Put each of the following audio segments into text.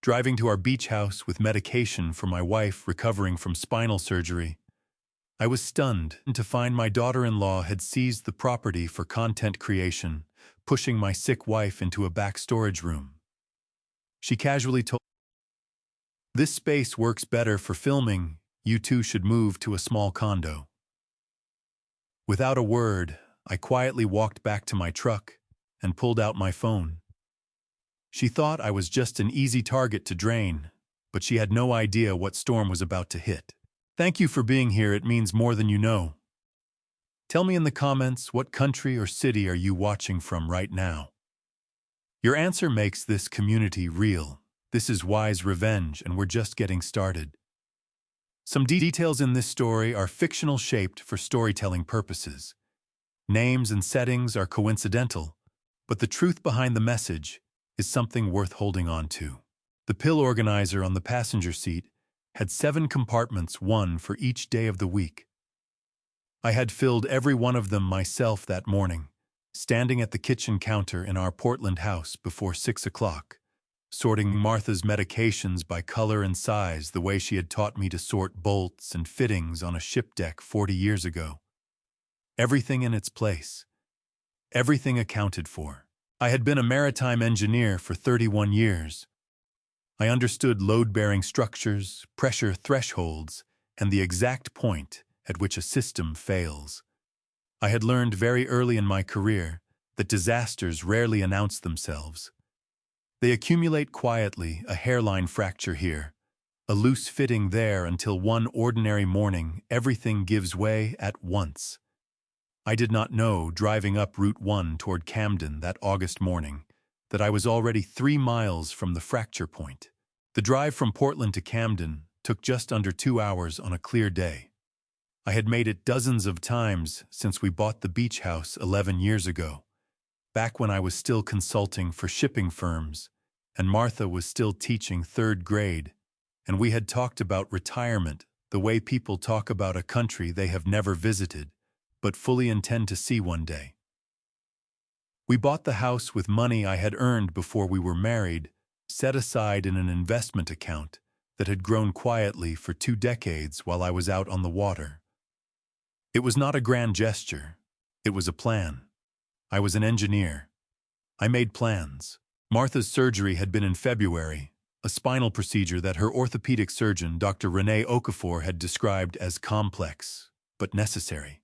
driving to our beach house with medication for my wife recovering from spinal surgery. I was stunned to find my daughter-in-law had seized the property for content creation, pushing my sick wife into a back storage room. She casually told me, "This space works better for filming. You two should move to a small condo." Without a word, I quietly walked back to my truck and pulled out my phone. She thought I was just an easy target to drain, but she had no idea what storm was about to hit. Thank you for being here. It means more than you know. Tell me in the comments, what country or city are you watching from right now? Your answer makes this community real. This is Wise Revenge, and we're just getting started. Some details in this story are fictional, shaped for storytelling purposes. Names and settings are coincidental, but the truth behind the message is something worth holding on to. The pill organizer on the passenger seat had 7 compartments, one for each day of the week. I had filled every one of them myself that morning, standing at the kitchen counter in our Portland house before 6 o'clock, sorting Martha's medications by color and size the way she had taught me to sort bolts and fittings on a ship deck 40 years ago. Everything in its place. Everything accounted for. I had been a maritime engineer for 31 years. I understood load-bearing structures, pressure thresholds, and the exact point at which a system fails. I had learned very early in my career that disasters rarely announce themselves. They accumulate quietly, a hairline fracture here, a loose fitting there, until one ordinary morning everything gives way at once. I did not know, driving up Route 1 toward Camden that August morning, that I was already 3 miles from the fracture point. The drive from Portland to Camden took just under 2 hours on a clear day. I had made it dozens of times since we bought the beach house 11 years ago, back when I was still consulting for shipping firms, and Martha was still teaching 3rd grade, and we had talked about retirement the way people talk about a country they have never visited, but fully intend to see one day. We bought the house with money I had earned before we were married, set aside in an investment account that had grown quietly for 2 decades while I was out on the water. It was not a grand gesture. It was a plan. I was an engineer. I made plans. Martha's surgery had been in February, a spinal procedure that her orthopedic surgeon, Dr. Renee Okafor, had described as complex, but necessary.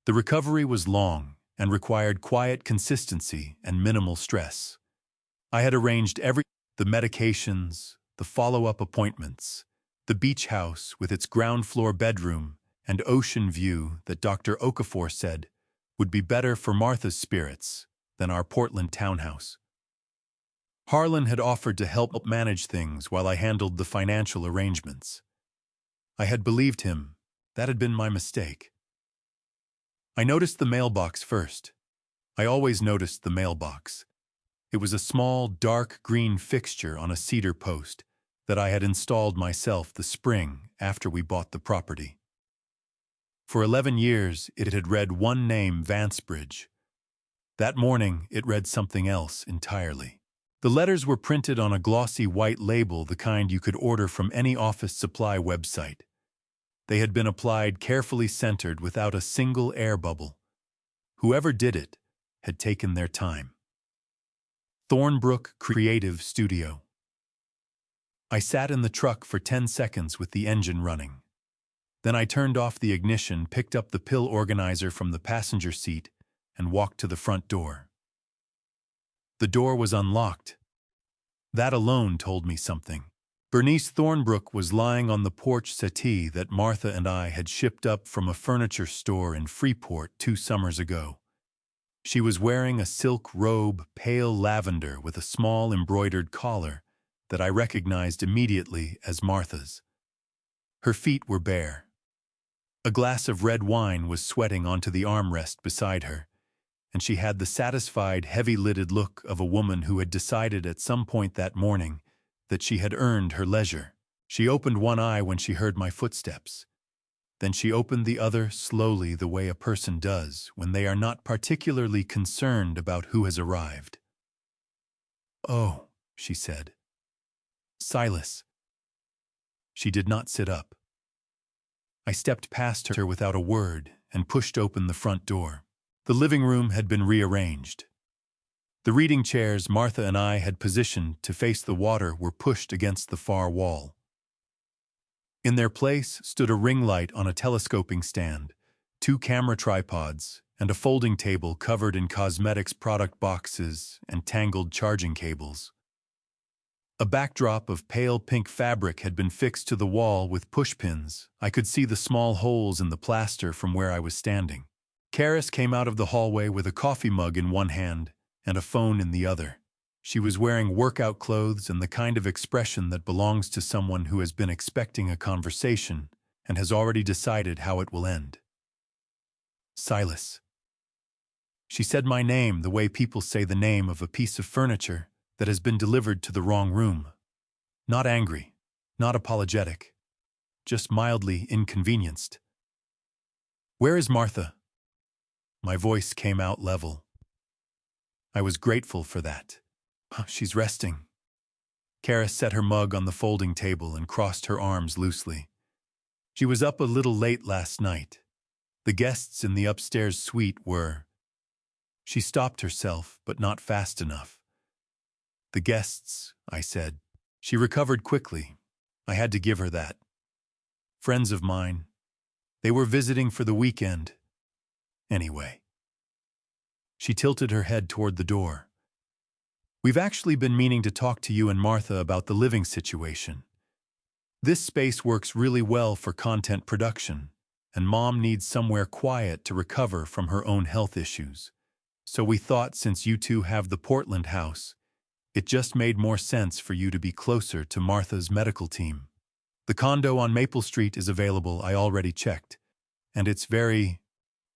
The recovery was long and required quiet consistency and minimal stress. I had arranged the medications, the follow-up appointments, the beach house with its ground-floor bedroom and ocean view that Dr. Okafor said would be better for Martha's spirits than our Portland townhouse. Harlan had offered to help manage things while I handled the financial arrangements. I had believed him. That had been my mistake. I noticed the mailbox first. I always noticed the mailbox. It was a small, dark green fixture on a cedar post that I had installed myself the spring after we bought the property. For 11 years, it had read one name, Vancebridge. That morning, it read something else entirely. The letters were printed on a glossy white label, the kind you could order from any office supply website. They had been applied carefully centered without a single air bubble. Whoever did it had taken their time. Thornbrook Creative Studio. I sat in the truck for 10 seconds with the engine running. Then I turned off the ignition, picked up the pill organizer from the passenger seat, and walked to the front door. The door was unlocked. That alone told me something. Bernice Thornbrook was lying on the porch settee that Martha and I had shipped up from a furniture store in Freeport 2 summers ago. She was wearing a silk robe, pale lavender, with a small embroidered collar that I recognized immediately as Martha's. Her feet were bare. A glass of red wine was sweating onto the armrest beside her, and she had the satisfied, heavy-lidded look of a woman who had decided at some point that morning that she had earned her leisure. She opened one eye when she heard my footsteps. Then she opened the other slowly, the way a person does when they are not particularly concerned about who has arrived. "Oh," she said. Silas. She did not sit up. I stepped past her without a word and pushed open the front door. The living room had been rearranged. The reading chairs Martha and I had positioned to face the water were pushed against the far wall. In their place stood a ring light on a telescoping stand, 2 camera tripods, and a folding table covered in cosmetics product boxes and tangled charging cables. A backdrop of pale pink fabric had been fixed to the wall with pushpins. I could see the small holes in the plaster from where I was standing. Karis came out of the hallway with a coffee mug in one hand and a phone in the other. She was wearing workout clothes and the kind of expression that belongs to someone who has been expecting a conversation and has already decided how it will end. Silas. She said my name the way people say the name of a piece of furniture that has been delivered to the wrong room. Not angry, not apologetic, just mildly inconvenienced. Where is Martha? My voice came out level. I was grateful for that. She's resting. Karis set her mug on the folding table and crossed her arms loosely. She was up a little late last night. The guests in the upstairs suite were... She stopped herself, but not fast enough. The guests, I said. She recovered quickly. I had to give her that. Friends of mine. They were visiting for the weekend. Anyway. She tilted her head toward the door. We've actually been meaning to talk to you and Martha about the living situation. This space works really well for content production, and Mom needs somewhere quiet to recover from her own health issues. So we thought since you two have the Portland house, it just made more sense for you to be closer to Martha's medical team. The condo on Maple Street is available, I already checked. And it's very...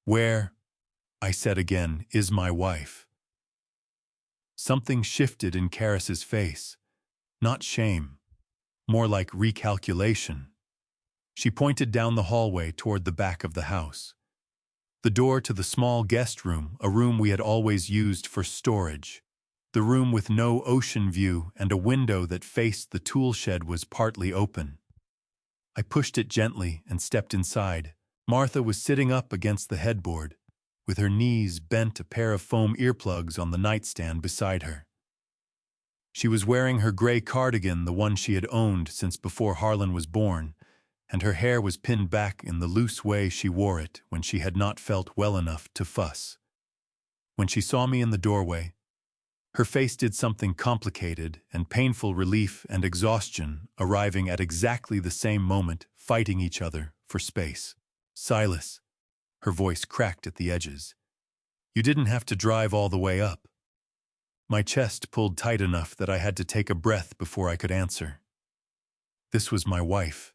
Where, I said again, is my wife? Something shifted in Karis's face. Not shame. More like recalculation. She pointed down the hallway toward the back of the house. The door to the small guest room, a room we had always used for storage. The room with no ocean view and a window that faced the tool shed was partly open. I pushed it gently and stepped inside. Martha was sitting up against the headboard, with her knees bent, a pair of foam earplugs on the nightstand beside her. She was wearing her gray cardigan, the one she had owned since before Harlan was born, and her hair was pinned back in the loose way she wore it when she had not felt well enough to fuss. When she saw me in the doorway, her face did something complicated and painful, relief and exhaustion arriving at exactly the same moment, fighting each other for space. Silas. Her voice cracked at the edges. You didn't have to drive all the way up. My chest pulled tight enough that I had to take a breath before I could answer. This was my wife.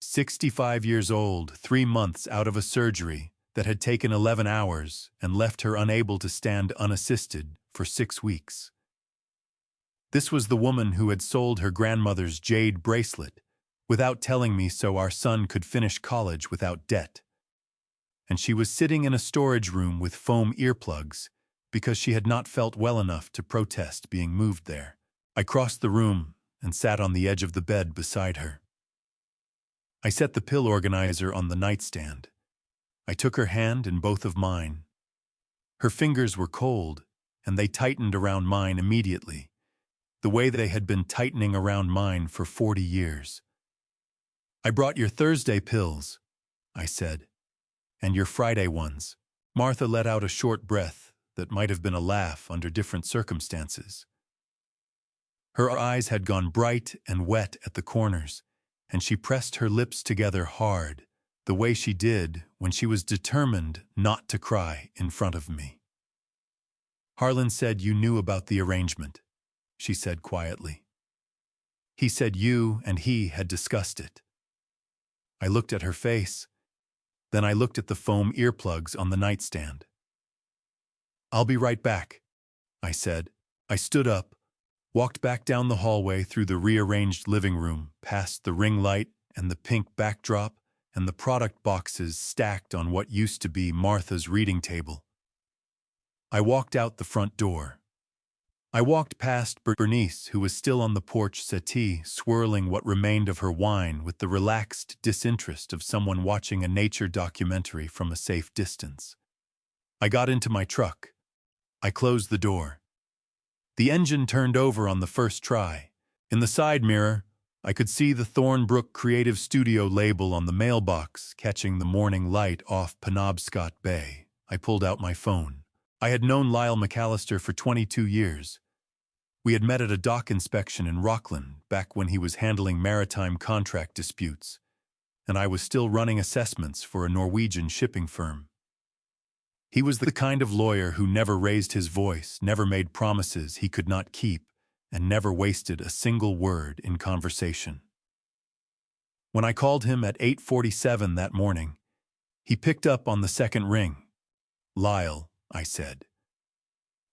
65 years old, 3 months out of a surgery that had taken 11 hours and left her unable to stand unassisted for 6 weeks. This was the woman who had sold her grandmother's jade bracelet without telling me so our son could finish college without debt. And she was sitting in a storage room with foam earplugs because she had not felt well enough to protest being moved there. I crossed the room and sat on the edge of the bed beside her. I set the pill organizer on the nightstand. I took her hand in both of mine. Her fingers were cold, and they tightened around mine immediately, the way they had been tightening around mine for 40 years. I brought your Thursday pills, I said, and your Friday ones. Martha let out a short breath that might have been a laugh under different circumstances. Her eyes had gone bright and wet at the corners, and she pressed her lips together hard, the way she did when she was determined not to cry in front of me. Harlan said you knew about the arrangement, she said quietly. He said you and he had discussed it. I looked at her face. Then I looked at the foam earplugs on the nightstand. I'll be right back, I said. I stood up, walked back down the hallway through the rearranged living room, past the ring light and the pink backdrop and the product boxes stacked on what used to be Martha's reading table. I walked out the front door. I walked past Bernice, who was still on the porch settee, swirling what remained of her wine with the relaxed disinterest of someone watching a nature documentary from a safe distance. I got into my truck. I closed the door. The engine turned over on the first try. In the side mirror, I could see the Thornbrook Creative Studio label on the mailbox catching the morning light off Penobscot Bay. I pulled out my phone. I had known Lyle McAllister for 22 years. We had met at a dock inspection in Rockland back when he was handling maritime contract disputes, and I was still running assessments for a Norwegian shipping firm. He was the kind of lawyer who never raised his voice, never made promises he could not keep, and never wasted a single word in conversation. When I called him at 8:47 that morning, he picked up on the second ring. "Lyle," I said.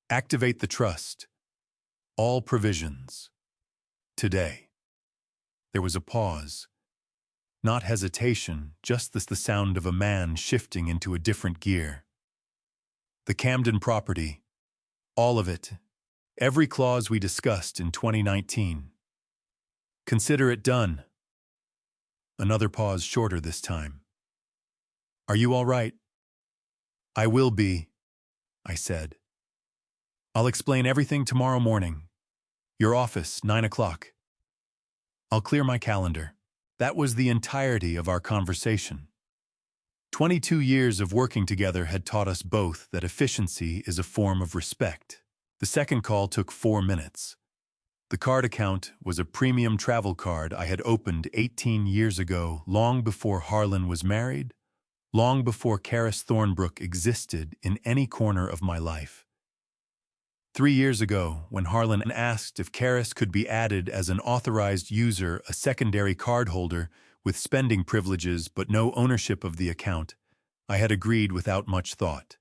"Activate the trust. All provisions. Today." There was a pause. Not hesitation, just the sound of a man shifting into a different gear. The Camden property. All of it. Every clause we discussed in 2019. Consider it done. Another pause, shorter this time. "Are you all right?" "I will be," I said. "I'll explain everything tomorrow morning. Your office, 9 o'clock. I'll clear my calendar." That was the entirety of our conversation. 22 years of working together had taught us both that efficiency is a form of respect. The second call took 4 minutes. The card account was a premium travel card I had opened 18 years ago, long before Harlan was married, long before Karis Thornbrook existed in any corner of my life. 3 years ago, when Harlan asked if Karis could be added as an authorized user, a secondary cardholder with spending privileges but no ownership of the account, I had agreed without much thought.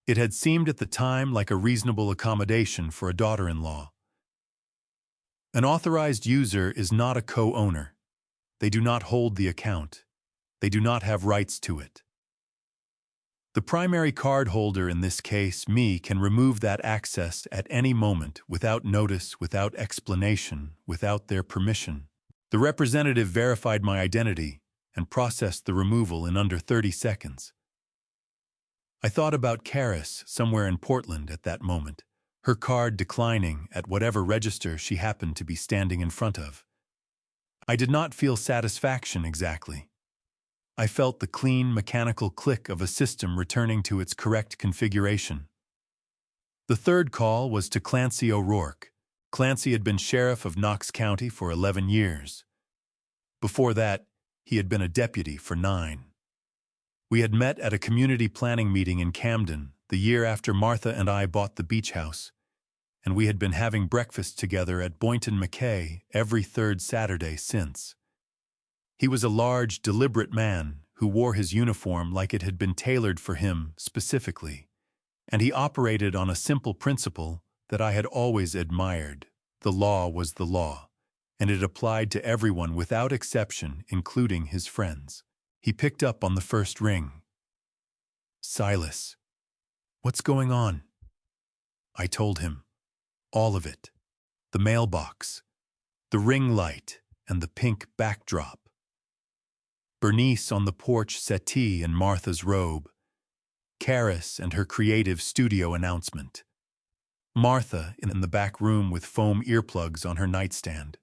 It had seemed at the time like a reasonable accommodation for a daughter-in-law. An authorized user is not a co-owner. They do not hold the account. They do not have rights to it. The primary cardholder, in this case, me, can remove that access at any moment without notice, without explanation, without their permission. The representative verified my identity and processed the removal in under 30 seconds. I thought about Karis somewhere in Portland at that moment, her card declining at whatever register she happened to be standing in front of. I did not feel satisfaction exactly. I felt the clean, mechanical click of a system returning to its correct configuration. The third call was to Clancy O'Rourke. Clancy had been sheriff of Knox County for 11 years. Before that, he had been a deputy for 9. We had met at a community planning meeting in Camden the year after Martha and I bought the beach house, and we had been having breakfast together at Boynton McKay every third Saturday since. He was a large, deliberate man who wore his uniform like it had been tailored for him specifically, and he operated on a simple principle that I had always admired. The law was the law, and it applied to everyone without exception, including his friends. He picked up on the first ring. "Silas, what's going on?" I told him. All of it. The mailbox, the ring light, and the pink backdrop. Bernice on the porch settee in Martha's robe. Karis and her creative studio announcement. Martha in the back room with foam earplugs on her nightstand.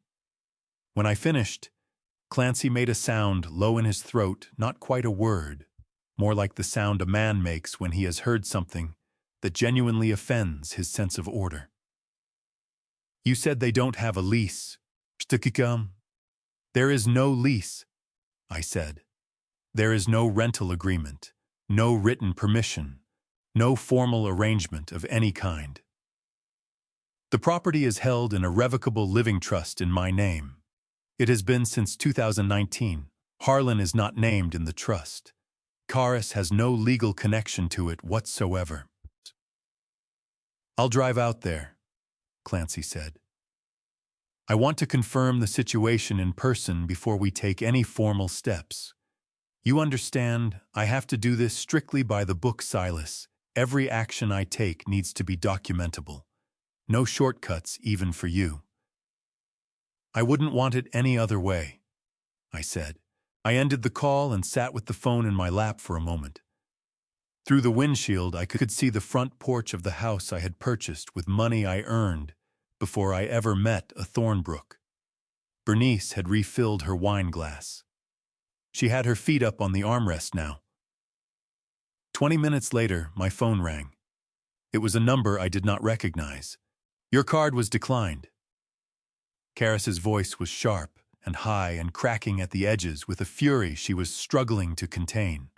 When I finished, Clancy made a sound low in his throat, not quite a word, more like the sound a man makes when he has heard something that genuinely offends his sense of order. "You said they don't have a lease. There is no lease," I said. "There is no rental agreement, no written permission, no formal arrangement of any kind. The property is held in a revocable living trust in my name. It has been since 2019. Harlan is not named in the trust. Karis has no legal connection to it whatsoever." "I'll drive out there," Clancy said. "I want to confirm the situation in person before we take any formal steps. You understand, I have to do this strictly by the book, Silas. Every action I take needs to be documentable. No shortcuts even for you. I wouldn't want it any other way, I said. I ended the call and sat with the phone in my lap for a moment. Through the windshield, I could see the front porch of the house I had purchased with money I earned before I ever met a Thornbrook. Bernice had refilled her wine glass. She had her feet up on the armrest now. 20 minutes later, my phone rang. It was a number I did not recognize. Your card was declined. Karis's voice was sharp and high and cracking at the edges with a fury she was struggling to contain.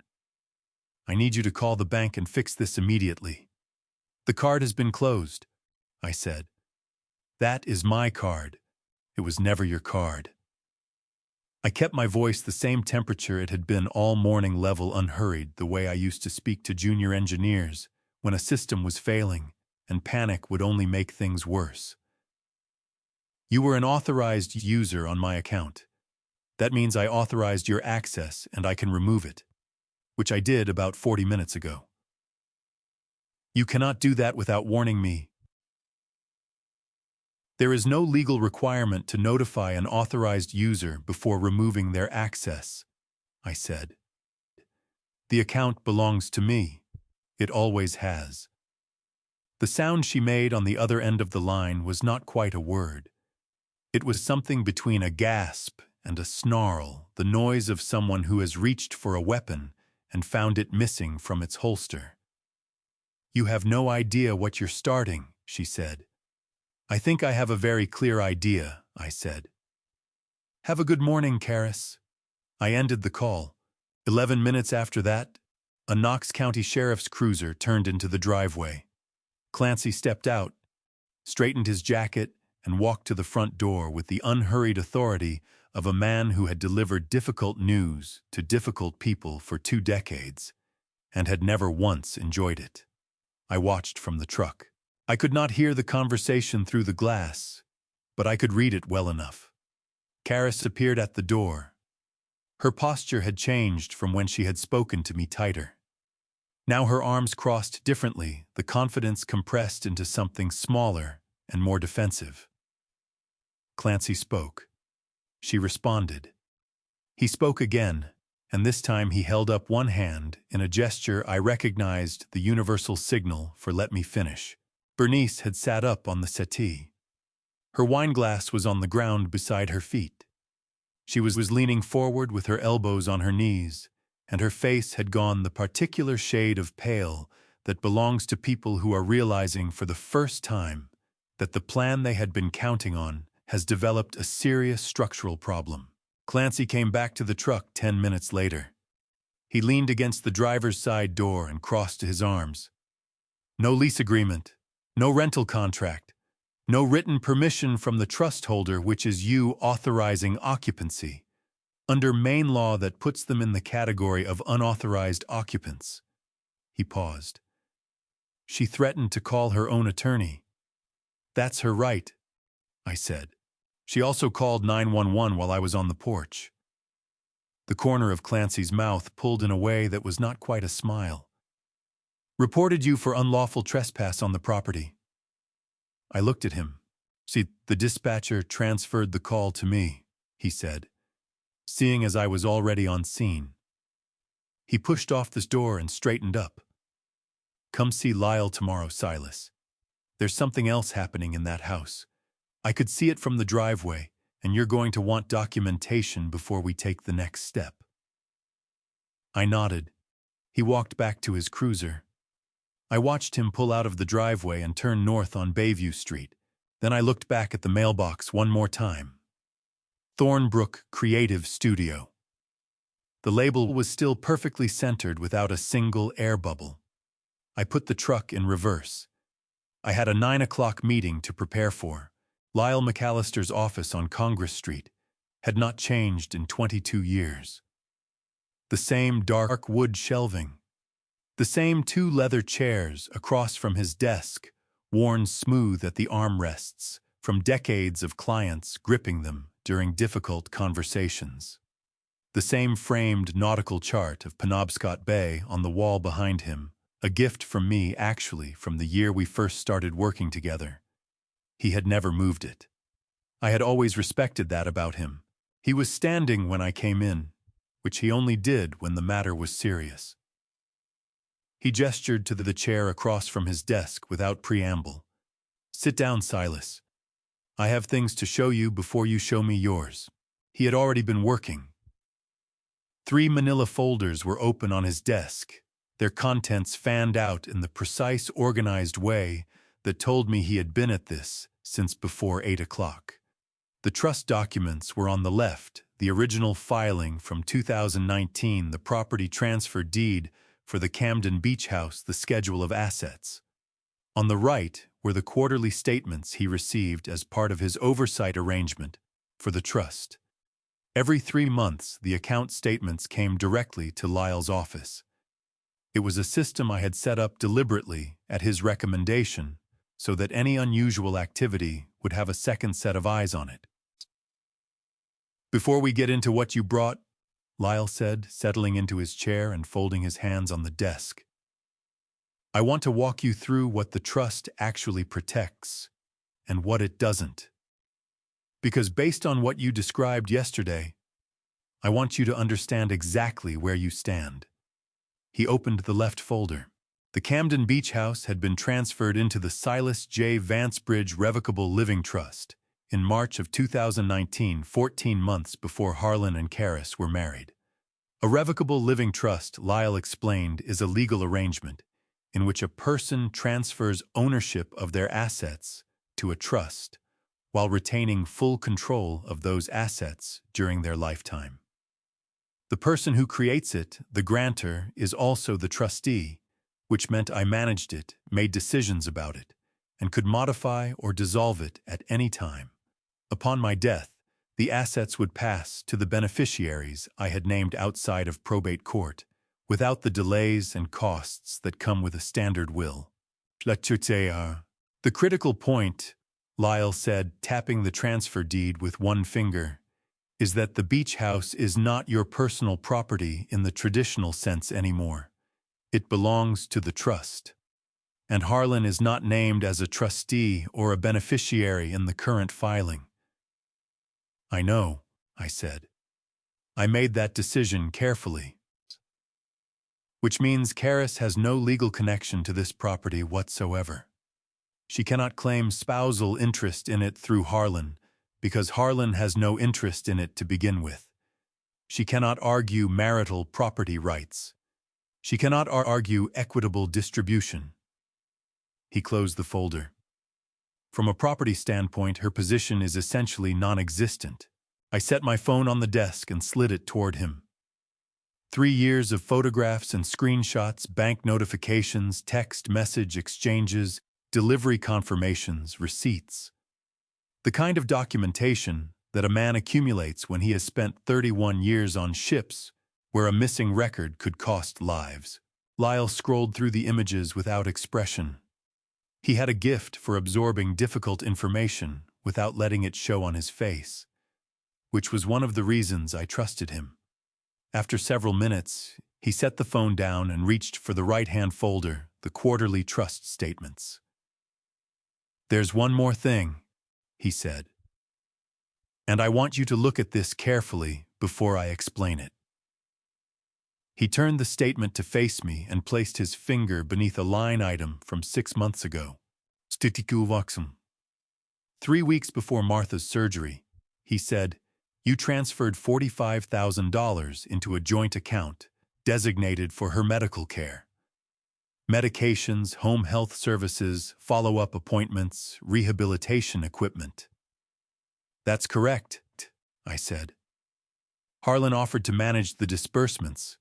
I need you to call the bank and fix this immediately. The card has been closed, I said. That is my card. It was never your card. I kept my voice the same temperature it had been all morning, level, unhurried, the way I used to speak to junior engineers when a system was failing and panic would only make things worse. You were an authorized user on my account. That means I authorized your access and I can remove it, which I did about 40 minutes ago. You cannot do that without warning me. There is no legal requirement to notify an authorized user before removing their access, I said. The account belongs to me. It always has. The sound she made on the other end of the line was not quite a word. It was something between a gasp and a snarl, the noise of someone who has reached for a weapon and found it missing from its holster. You have no idea what you're starting, she said. I think I have a very clear idea, I said. Have a good morning, Karis. I ended the call. 11 minutes after that, a Knox County Sheriff's cruiser turned into the driveway. Clancy stepped out, straightened his jacket, and walked to the front door with the unhurried authority of a man who had delivered difficult news to difficult people for 2 decades and had never once enjoyed it. I watched from the truck. I could not hear the conversation through the glass, but I could read it well enough. Karis appeared at the door. Her posture had changed from when she had spoken to me, tighter. Now her arms crossed differently, the confidence compressed into something smaller and more defensive. Clancy spoke. She responded. He spoke again, and this time he held up one hand in a gesture I recognized, the universal signal for let me finish. Bernice had sat up on the settee. Her wineglass was on the ground beside her feet. She was leaning forward with her elbows on her knees, and her face had gone the particular shade of pale that belongs to people who are realizing for the first time that the plan they had been counting on has developed a serious structural problem. Clancy came back to the truck 10 minutes later. He leaned against the driver's side door and crossed his arms. No lease agreement, no rental contract, no written permission from the trust holder, which is you authorizing occupancy, under Maine law that puts them in the category of unauthorized occupants. He paused. She threatened to call her own attorney. That's her right, I said. She also called 911 while I was on the porch. The corner of Clancy's mouth pulled in a way that was not quite a smile. Reported you for unlawful trespass on the property. I looked at him. See, the dispatcher transferred the call to me, he said, seeing as I was already on scene. He pushed off this door and straightened up. Come see Lyle tomorrow, Silas. There's something else happening in that house. I could see it from the driveway, and you're going to want documentation before we take the next step. I nodded. He walked back to his cruiser. I watched him pull out of the driveway and turn north on Bayview Street. Then I looked back at the mailbox one more time. Thornbrook Creative Studio. The label was still perfectly centered without a single air bubble. I put the truck in reverse. I had a 9 o'clock meeting to prepare for. Lyle McAllister's office on Congress Street had not changed in 22 years. The same dark wood shelving. The same 2 leather chairs across from his desk, worn smooth at the armrests from decades of clients gripping them during difficult conversations. The same framed nautical chart of Penobscot Bay on the wall behind him, a gift from me actually from the year we first started working together. He had never moved it. I had always respected that about him. He was standing when I came in, which he only did when the matter was serious. He gestured to the chair across from his desk without preamble. "Sit down, Silas. I have things to show you before you show me yours." He had already been working. 3 manila folders were open on his desk, their contents fanned out in the precise, organized way that told me he had been at this since before 8 o'clock. The trust documents were on the left, the original filing from 2019, the property transfer deed for the Camden Beach House, the schedule of assets. On the right were the quarterly statements he received as part of his oversight arrangement for the trust. Every 3 months, the account statements came directly to Lyle's office. It was a system I had set up deliberately at his recommendation so that any unusual activity would have a second set of eyes on it. "Before we get into what you brought," Lyle said, settling into his chair and folding his hands on the desk, "I want to walk you through what the trust actually protects and what it doesn't. Because based on what you described yesterday, I want you to understand exactly where you stand." He opened the left folder. The Camden Beach House had been transferred into the Silas J. Vancebridge Revocable Living Trust in March of 2019, 14 months before Harlan and Karis were married. A revocable living trust, Lyle explained, is a legal arrangement in which a person transfers ownership of their assets to a trust while retaining full control of those assets during their lifetime. The person who creates it, the grantor, is also the trustee, which meant I managed it, made decisions about it, and could modify or dissolve it at any time. Upon my death, the assets would pass to the beneficiaries I had named outside of probate court, without the delays and costs that come with a standard will. The critical point, Lyle said, tapping the transfer deed with one finger, is that the beach house is not your personal property in the traditional sense anymore. It belongs to the trust. And Harlan is not named as a trustee or a beneficiary in the current filing. "I know," I said. "I made that decision carefully." "Which means Karis has no legal connection to this property whatsoever. She cannot claim spousal interest in it through Harlan, because Harlan has no interest in it to begin with. She cannot argue marital property rights. She cannot argue equitable distribution." He closed the folder. "From a property standpoint, her position is essentially non-existent." I set my phone on the desk and slid it toward him. 3 years of photographs and screenshots, bank notifications, text message exchanges, delivery confirmations, receipts. The kind of documentation that a man accumulates when he has spent 31 years on ships where a missing record could cost lives. Lyle scrolled through the images without expression. He had a gift for absorbing difficult information without letting it show on his face, which was one of the reasons I trusted him. After several minutes, he set the phone down and reached for the right-hand folder, the quarterly trust statements. "There's one more thing," he said. "And I want you to look at this carefully before I explain it." He turned the statement to face me and placed his finger beneath a line item from 6 months ago. 3 weeks before Martha's surgery, he said, "You transferred $45,000 into a joint account designated for her medical care. Medications, home health services, follow-up appointments, rehabilitation equipment." "That's correct," I said. "Harlan offered to manage the disbursements.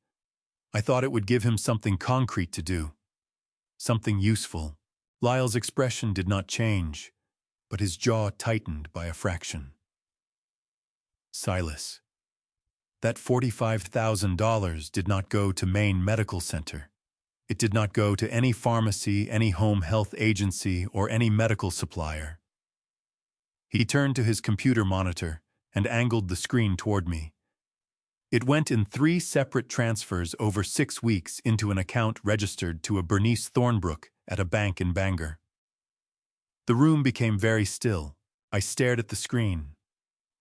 I thought it would give him something concrete to do, something useful." Lyle's expression did not change, but his jaw tightened by a fraction. "Silas, that $45,000 did not go to Maine Medical Center. It did not go to any pharmacy, any home health agency, or any medical supplier." He turned to his computer monitor and angled the screen toward me. "It went in 3 separate transfers over 6 weeks into an account registered to a Bernice Thornbrook at a bank in Bangor." The room became very still. I stared at the screen.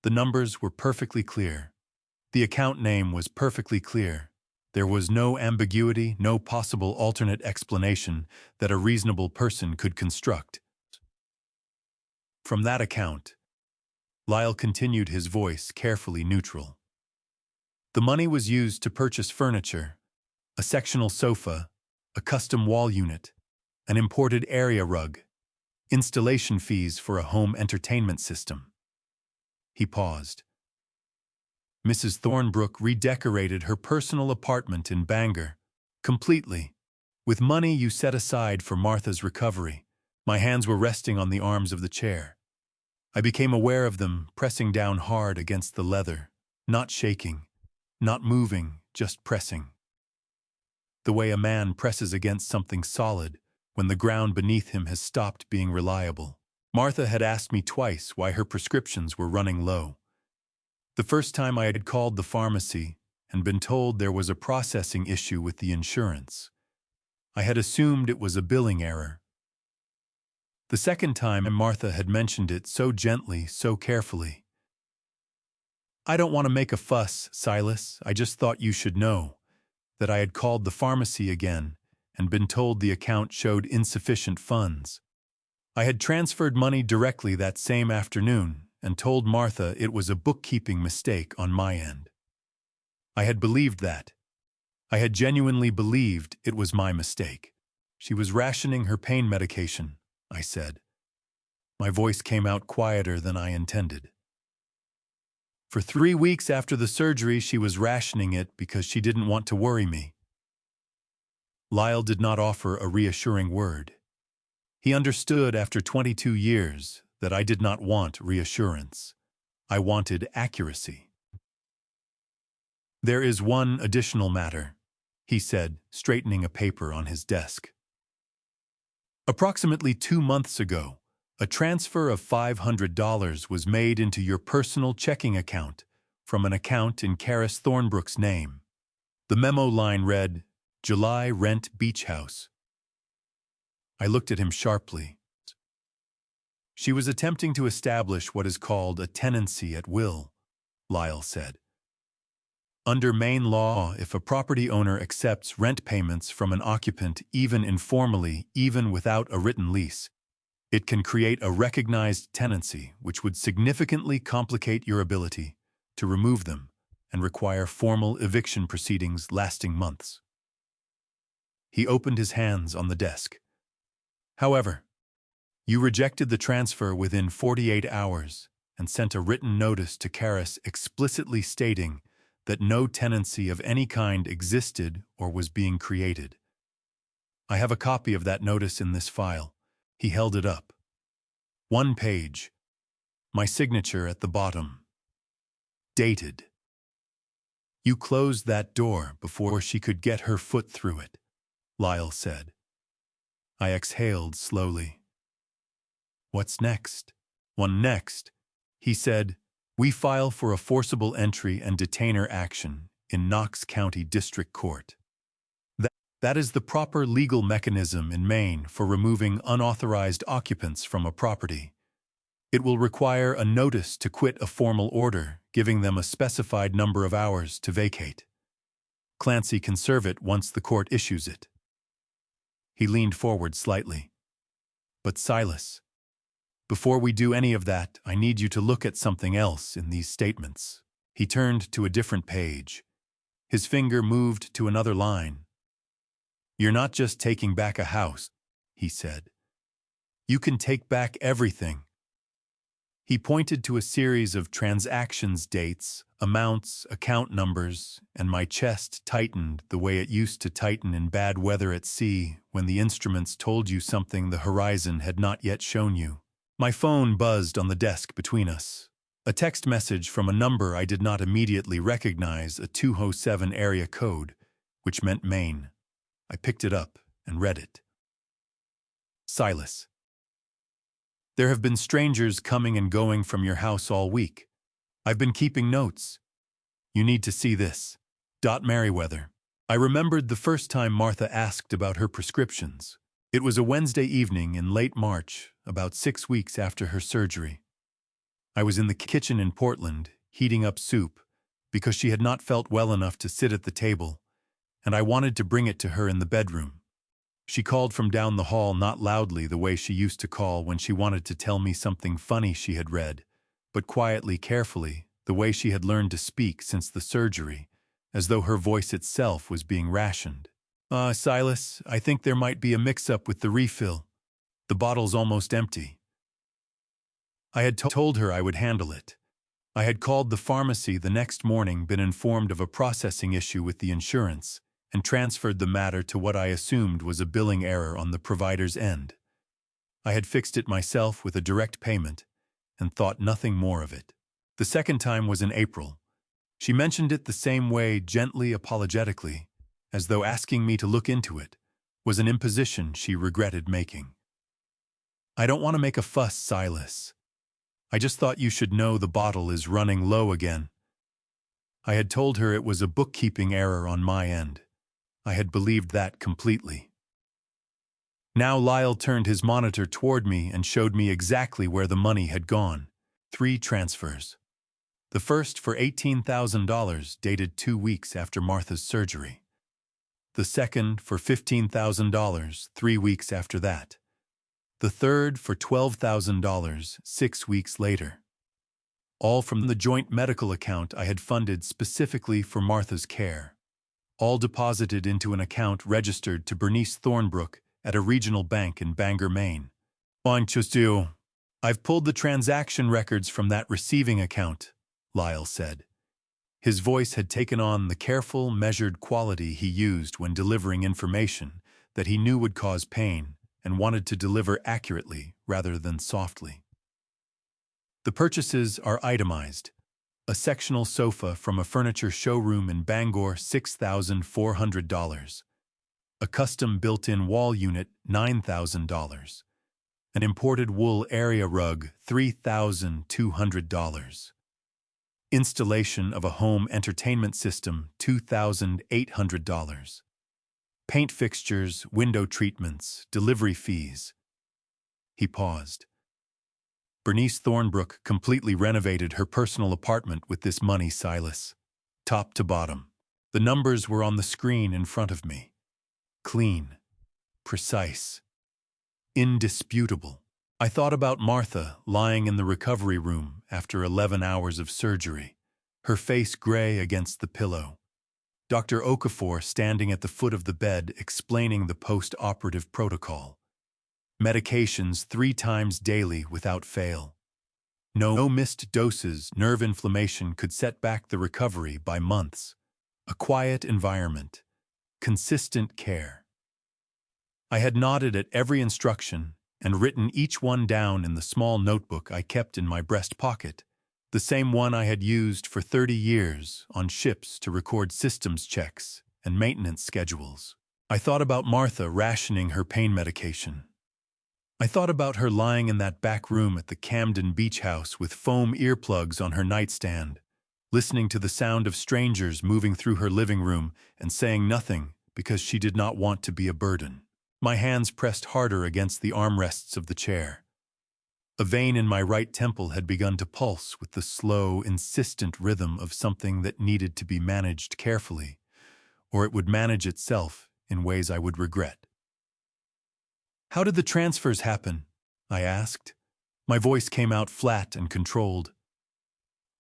The numbers were perfectly clear. The account name was perfectly clear. There was no ambiguity, no possible alternate explanation that a reasonable person could construct. From that account, Lyle continued, his voice carefully neutral. The money was used to purchase furniture, a sectional sofa, a custom wall unit, an imported area rug, installation fees for a home entertainment system. He paused. Mrs. Thornbrook redecorated her personal apartment in Bangor, completely, with money you set aside for Martha's recovery. My hands were resting on the arms of the chair. I became aware of them pressing down hard against the leather, not shaking, not moving, just pressing. The way a man presses against something solid when the ground beneath him has stopped being reliable. Martha had asked me twice why her prescriptions were running low. The first time I had called the pharmacy and been told there was a processing issue with the insurance. I had assumed it was a billing error. The second time Martha had mentioned it so gently, so carefully. I don't want to make a fuss, Silas. I just thought you should know that I had called the pharmacy again and been told the account showed insufficient funds. I had transferred money directly that same afternoon and told Martha it was a bookkeeping mistake on my end. I had believed that. I had genuinely believed it was my mistake. She was rationing her pain medication, I said. My voice came out quieter than I intended. For 3 weeks after the surgery, she was rationing it because she didn't want to worry me. Lyle did not offer a reassuring word. He understood after 22 years that I did not want reassurance. I wanted accuracy. There is one additional matter, he said, straightening a paper on his desk. Approximately 2 months ago, a transfer of $500 was made into your personal checking account from an account in Karis Thornbrook's name. The memo line read, July rent beach house. I looked at him sharply. She was attempting to establish what is called a tenancy at will, Lyle said. Under Maine law, if a property owner accepts rent payments from an occupant even informally, even without a written lease, it can create a recognized tenancy which would significantly complicate your ability to remove them and require formal eviction proceedings lasting months. He opened his hands on the desk. However, you rejected the transfer within 48 hours and sent a written notice to Karis explicitly stating that no tenancy of any kind existed or was being created. I have a copy of that notice in this file. He held it up. 1 page. My signature at the bottom. Dated. You closed that door before she could get her foot through it, Lyle said. I exhaled slowly. What's next? Next, he said, we file for a forcible entry and detainer action in Knox County District Court. That is the proper legal mechanism in Maine for removing unauthorized occupants from a property. It will require a notice to quit a formal order, giving them a specified number of hours to vacate. Clancy can serve it once the court issues it. He leaned forward slightly. But Silas, before we do any of that, I need you to look at something else in these statements. He turned to a different page. His finger moved to another line. You're not just taking back a house, he said. You can take back everything. He pointed to a series of transactions dates, amounts, account numbers, and my chest tightened the way it used to tighten in bad weather at sea when the instruments told you something the horizon had not yet shown you. My phone buzzed on the desk between us. A text message from a number I did not immediately recognize, a 207 area code, which meant Maine. I picked it up and read it. Silas. There have been strangers coming and going from your house all week. I've been keeping notes. You need to see this. Merriweather. I remembered the first time Martha asked about her prescriptions. It was a Wednesday evening in late March, about 6 weeks after her surgery. I was in the kitchen in Portland, heating up soup, because she had not felt well enough to sit at the table, and I wanted to bring it to her in the bedroom. She called from down the hall, not loudly the way she used to call when she wanted to tell me something funny she had read, but quietly, carefully, the way she had learned to speak since the surgery, as though her voice itself was being rationed. Silas, I think there might be a mix-up with the refill. The bottle's almost empty." I had told her I would handle it. I had called the pharmacy the next morning, been informed of a processing issue with the insurance, and transferred the matter to what I assumed was a billing error on the provider's end. I had fixed it myself with a direct payment, and thought nothing more of it. The second time was in April. She mentioned it the same way, gently, apologetically, as though asking me to look into it was an imposition she regretted making. "I don't want to make a fuss, Silas. I just thought you should know the bottle is running low again." I had told her it was a bookkeeping error on my end. I had believed that completely. Now Lyle turned his monitor toward me and showed me exactly where the money had gone. 3 transfers. The first for $18,000, dated 2 weeks after Martha's surgery. The second for $15,000, 3 weeks after that. The third for $12,000, 6 weeks later. All from the joint medical account I had funded specifically for Martha's care. All deposited into an account registered to Bernice Thornbrook at a regional bank in Bangor, Maine. "I've pulled the transaction records from that receiving account," Lyle said. His voice had taken on the careful, measured quality he used when delivering information that he knew would cause pain and wanted to deliver accurately rather than softly. "The purchases are itemized. A sectional sofa from a furniture showroom in Bangor, $6,400. A custom built-in wall unit, $9,000. An imported wool area rug, $3,200. Installation of a home entertainment system, $2,800. Paint fixtures, window treatments, delivery fees." He paused. "Bernice Thornbrook completely renovated her personal apartment with this money, Silas. Top to bottom. The numbers were on the screen in front of me. Clean. Precise. Indisputable. I thought about Martha lying in the recovery room after 11 hours of surgery, her face gray against the pillow. Dr. Okafor standing at the foot of the bed explaining the post-operative protocol. Medications 3 times daily without fail. No missed doses. Nerve inflammation could set back the recovery by months. A quiet environment. Consistent care. I had nodded at every instruction and written each one down in the small notebook I kept in my breast pocket, the same one I had used for 30 years on ships to record systems checks and maintenance schedules. I thought about Martha rationing her pain medication. I thought about her lying in that back room at the Camden Beach House with foam earplugs on her nightstand, listening to the sound of strangers moving through her living room and saying nothing because she did not want to be a burden. My hands pressed harder against the armrests of the chair. A vein in my right temple had begun to pulse with the slow, insistent rhythm of something that needed to be managed carefully, or it would manage itself in ways I would regret. "How did the transfers happen?" I asked. My voice came out flat and controlled.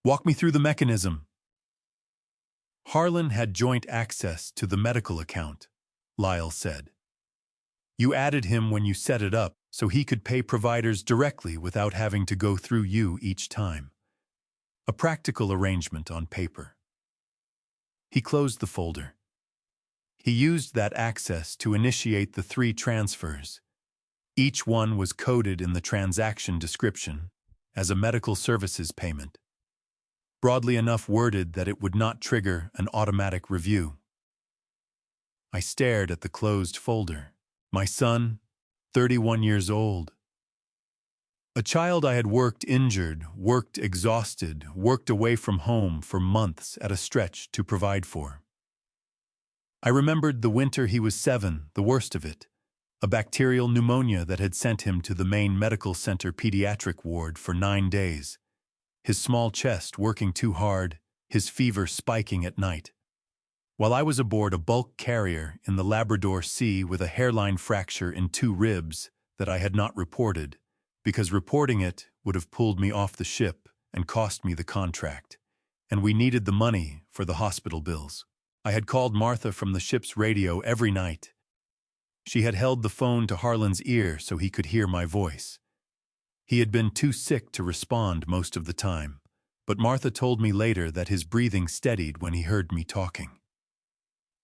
"Walk me through the mechanism." "Harlan had joint access to the medical account," Lyle said. "You added him when you set it up so he could pay providers directly without having to go through you each time. A practical arrangement on paper." He closed the folder. He used that access to initiate the 3 transfers. Each one was coded in the transaction description as a medical services payment, broadly enough worded that it would not trigger an automatic review. I stared at the closed folder. My son, 31 years old. A child I had worked injured, worked exhausted, worked away from home for months at a stretch to provide for. I remembered the winter he was 7, the worst of it. a bacterial pneumonia that had sent him to the main medical center pediatric ward for 9 days. His small chest working too hard, his fever spiking at night. While I was aboard a bulk carrier in the Labrador Sea with a hairline fracture in 2 ribs that I had not reported, because reporting it would have pulled me off the ship and cost me the contract, and we needed the money for the hospital bills. I had called Martha from the ship's radio every night. She had held the phone to Harlan's ear so he could hear my voice. He had been too sick to respond most of the time, but Martha told me later that his breathing steadied when he heard me talking.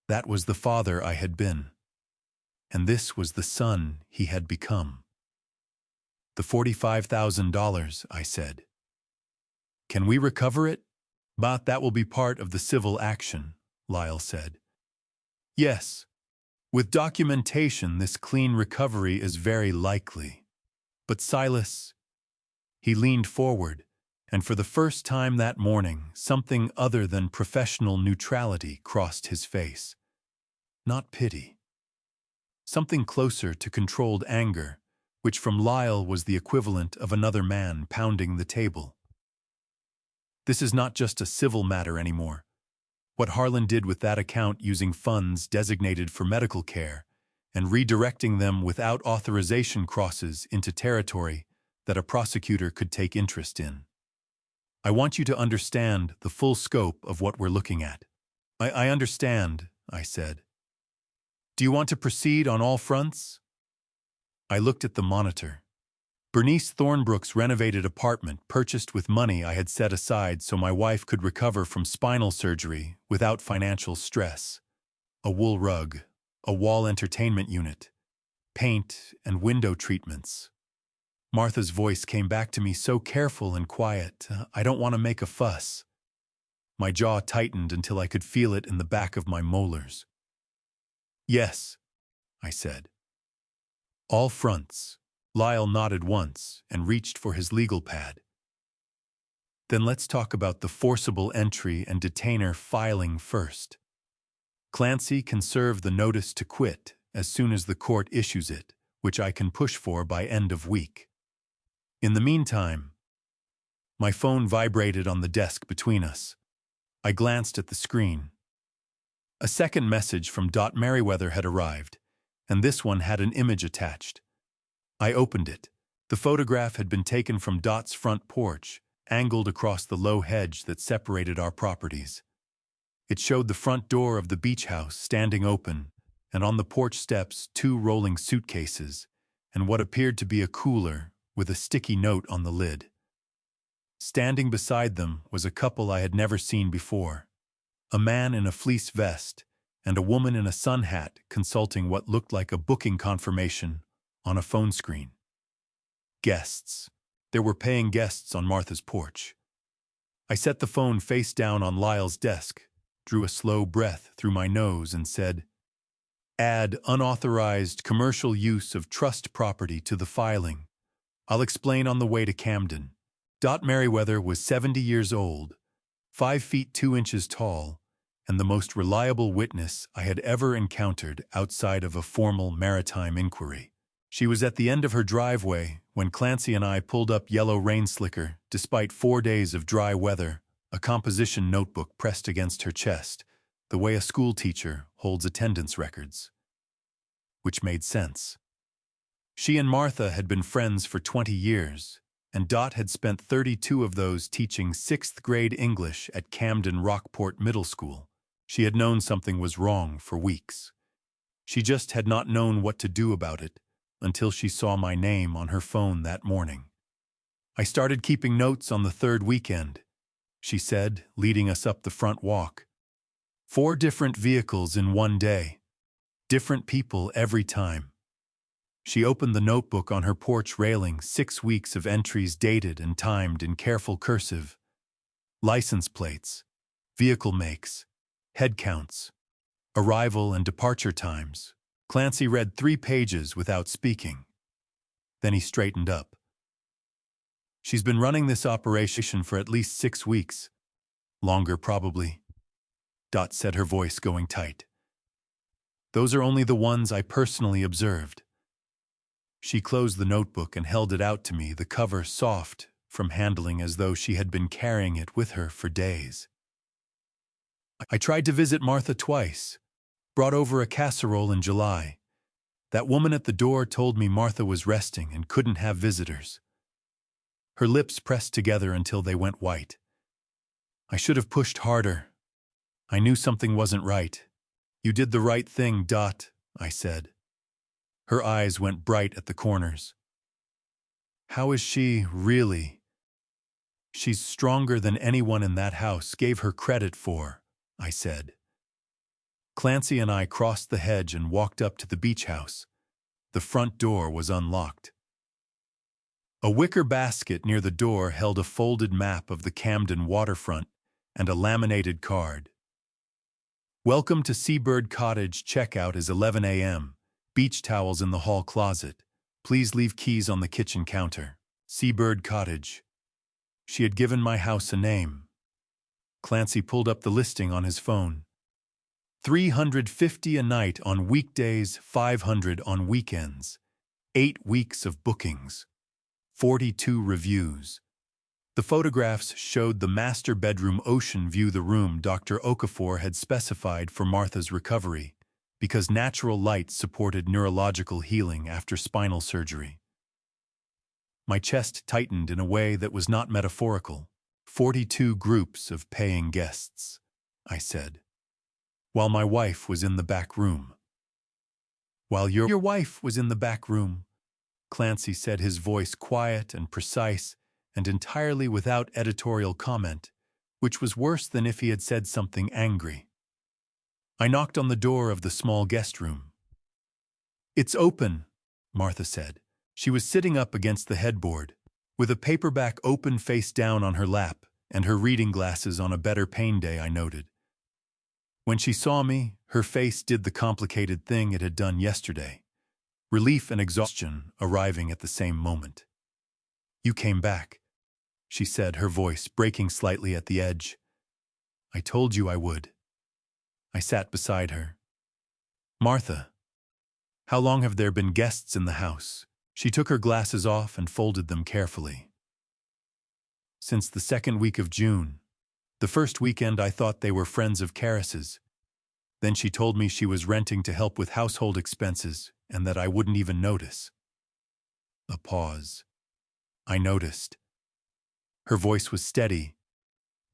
That was the father I had been, and this was the son he had become. "The $45,000, I said. "Can we recover it?" "But that will be part of the civil action," Lyle said. "Yes. With documentation, this clean recovery is very likely. But Silas..." He leaned forward, and for the first time that morning, something other than professional neutrality crossed his face. Not pity. Something closer to controlled anger, which from Lyle was the equivalent of another man pounding the table. "This is not just a civil matter anymore. What Harlan did with that account using funds designated for medical care and redirecting them without authorization crosses into territory that a prosecutor could take interest in. I want you to understand the full scope of what we're looking at." I understand," I said. "Do you want to proceed on all fronts?" I looked at the monitor. Bernice Thornbrook's renovated apartment purchased with money I had set aside so my wife could recover from spinal surgery without financial stress. A wool rug, a wall entertainment unit, paint and window treatments. Martha's voice came back to me so careful and quiet, I don't want to make a fuss. My jaw tightened until I could feel it in the back of my molars. "Yes," I said. "All fronts." Lyle nodded once and reached for his legal pad. "Then let's talk about the forcible entry and detainer filing first. Clancy can serve the notice to quit as soon as the court issues it, which I can push for by end of week. In the meantime..." My phone vibrated on the desk between us. I glanced at the screen. A second message from Dot Merriweather had arrived, and this one had an image attached. I opened it. The photograph had been taken from Dot's front porch, angled across the low hedge that separated our properties. It showed the front door of the beach house standing open, and on the porch steps 2 rolling suitcases, and what appeared to be a cooler with a sticky note on the lid. Standing beside them was a couple I had never seen before. A man in a fleece vest and a woman in a sun hat consulting what looked like a booking confirmation on a phone screen. Guests. There were paying guests on Martha's porch. I set the phone face down on Lyle's desk, drew a slow breath through my nose and said, "Add unauthorized commercial use of trust property to the filing. I'll explain on the way to Camden." Dot Merriweather was 70 years old, 5 feet 2 inches tall, and the most reliable witness I had ever encountered outside of a formal maritime inquiry. She was at the end of her driveway when Clancy and I pulled up yellow rain slicker despite 4 days of dry weather, a composition notebook pressed against her chest, the way a school teacher holds attendance records. Which made sense. She and Martha had been friends for 20 years, and Dot had spent 32 of those teaching 6th grade English at Camden Rockport Middle School. She had known something was wrong for weeks. She just had not known what to do about it until she saw my name on her phone that morning. "I started keeping notes on the 3rd weekend," she said, leading us up the front walk. 4 different vehicles in one day. Different people every time. She opened the notebook on her porch railing, 6 weeks of entries dated and timed in careful cursive. License plates, vehicle makes, head counts, arrival and departure times. Clancy read 3 pages without speaking. Then he straightened up. "She's been running this operation for at least 6 weeks. Longer, probably." Dot said, her voice going tight. "Those are only the ones I personally observed. She closed the notebook and held it out to me, the cover soft from handling as though she had been carrying it with her for days. I tried to visit Martha twice, brought over a casserole in July. That woman at the door told me Martha was resting and couldn't have visitors. Her lips pressed together until they went white. I should have pushed harder. I knew something wasn't right. You did the right thing, I said. Her eyes went bright at the corners. How is she, really? She's stronger than anyone in that house gave her credit for, I said. Clancy and I crossed the hedge and walked up to the beach house. The front door was unlocked. A wicker basket near the door held a folded map of the Camden waterfront and a laminated card. Welcome to Seabird Cottage. Checkout is 11 a.m. Beach towels in the hall closet. Please leave keys on the kitchen counter. Seabird Cottage. She had given my house a name. Clancy pulled up the listing on his phone. $350 a night on weekdays, $500 on weekends. 8 weeks of bookings. 42 reviews. The photographs showed the master bedroom ocean view, the room Dr. Okafor had specified for Martha's recovery, because natural light supported neurological healing after spinal surgery. My chest tightened in a way that was not metaphorical. 42 groups of paying guests, I said, while my wife was in the back room. While your wife was in the back room, Clancy said, his voice quiet and precise and entirely without editorial comment, which was worse than if he had said something angry. I knocked on the door of the small guest room. It's open, Martha said. She was sitting up against the headboard, with a paperback open face down on her lap and her reading glasses on. A better pain day, I noted. When she saw me, her face did the complicated thing it had done yesterday. Relief and exhaustion arriving at the same moment. You came back, she said, her voice breaking slightly at the edge. I told you I would. I sat beside her. Martha, how long have there been guests in the house? She took her glasses off and folded them carefully. Since the second week of June. The first weekend I thought they were friends of Karis's. Then she told me she was renting to help with household expenses and that I wouldn't even notice. A pause. I noticed. Her voice was steady,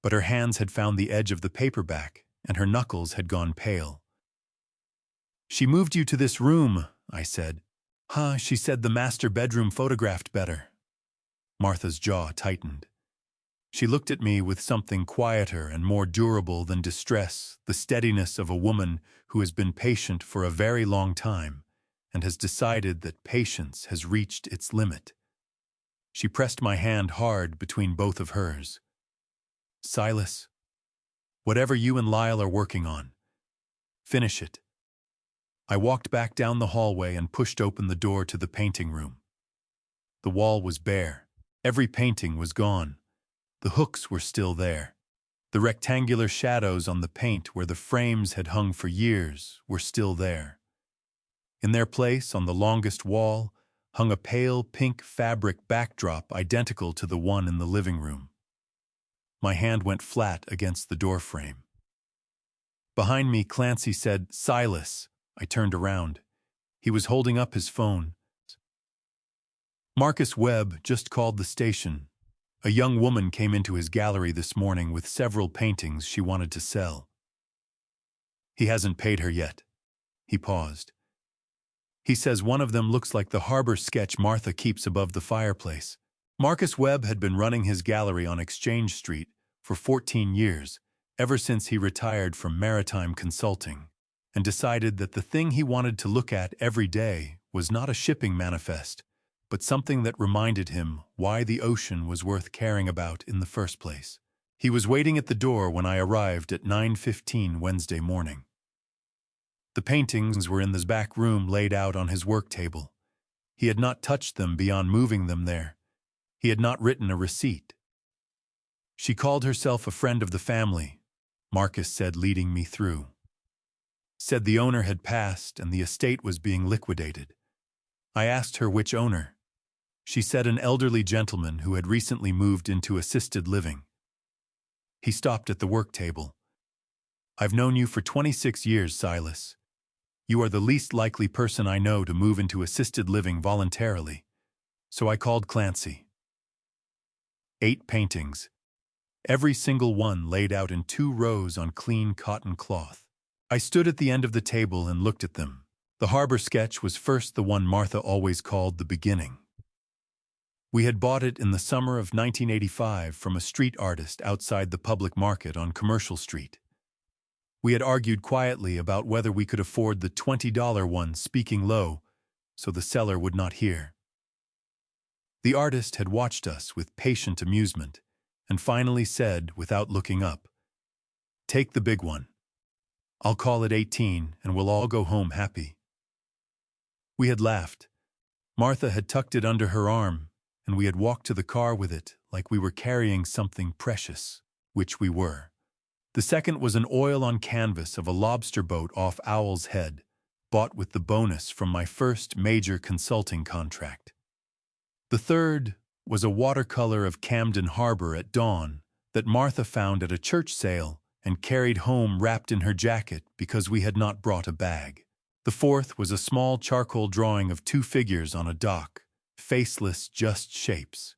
but her hands had found the edge of the paperback and her knuckles had gone pale. She moved you to this room, I said. Huh, she said, the master bedroom photographed better. Martha's jaw tightened. She looked at me with something quieter and more durable than distress, the steadiness of a woman who has been patient for a very long time and has decided that patience has reached its limit. She pressed my hand hard between both of hers. Silas, whatever you and Lyle are working on, finish it. I walked back down the hallway and pushed open the door to the painting room. The wall was bare. Every painting was gone. The hooks were still there. The rectangular shadows on the paint where the frames had hung for years were still there. In their place, on the longest wall, hung a pale pink fabric backdrop identical to the one in the living room. My hand went flat against the doorframe. Behind me, Clancy said, Silas. I turned around. He was holding up his phone. Marcus Webb just called the station. A young woman came into his gallery this morning with several paintings she wanted to sell. He hasn't paid her yet. He paused. He says one of them looks like the harbor sketch Martha keeps above the fireplace. Marcus Webb had been running his gallery on Exchange Street for 14 years, ever since he retired from maritime consulting, and decided that the thing he wanted to look at every day was not a shipping manifest, but something that reminded him why the ocean was worth caring about in the first place. He was waiting at the door when I arrived at 9:15 Wednesday morning. The paintings were in the back room laid out on his work table. He had not touched them beyond moving them there. He had not written a receipt. She called herself a friend of the family, Marcus said, leading me through. Said the owner had passed and the estate was being liquidated. I asked her which owner. She said an elderly gentleman who had recently moved into assisted living. He stopped at the work table. I've known you for 26 years, Silas. You are the least likely person I know to move into assisted living voluntarily. So I called Clancy. 8 paintings. Every single one laid out in 2 rows on clean cotton cloth. I stood at the end of the table and looked at them. The harbor sketch was first, the one Martha always called the beginning. We had bought it in the summer of 1985 from a street artist outside the public market on Commercial Street. We had argued quietly about whether we could afford the $20 one, speaking low, so the seller would not hear. The artist had watched us with patient amusement and finally said, without looking up, "Take the big one. I'll call it 18 and we'll all go home happy." We had laughed. Martha had tucked it under her arm, and we had walked to the car with it like we were carrying something precious, which we were. The second was an oil-on canvas of a lobster boat off Owl's Head, bought with the bonus from my first major consulting contract. The third was a watercolor of Camden Harbor at dawn that Martha found at a church sale and carried home wrapped in her jacket because we had not brought a bag. The fourth was a small charcoal drawing of 2 figures on a dock, faceless, just shapes.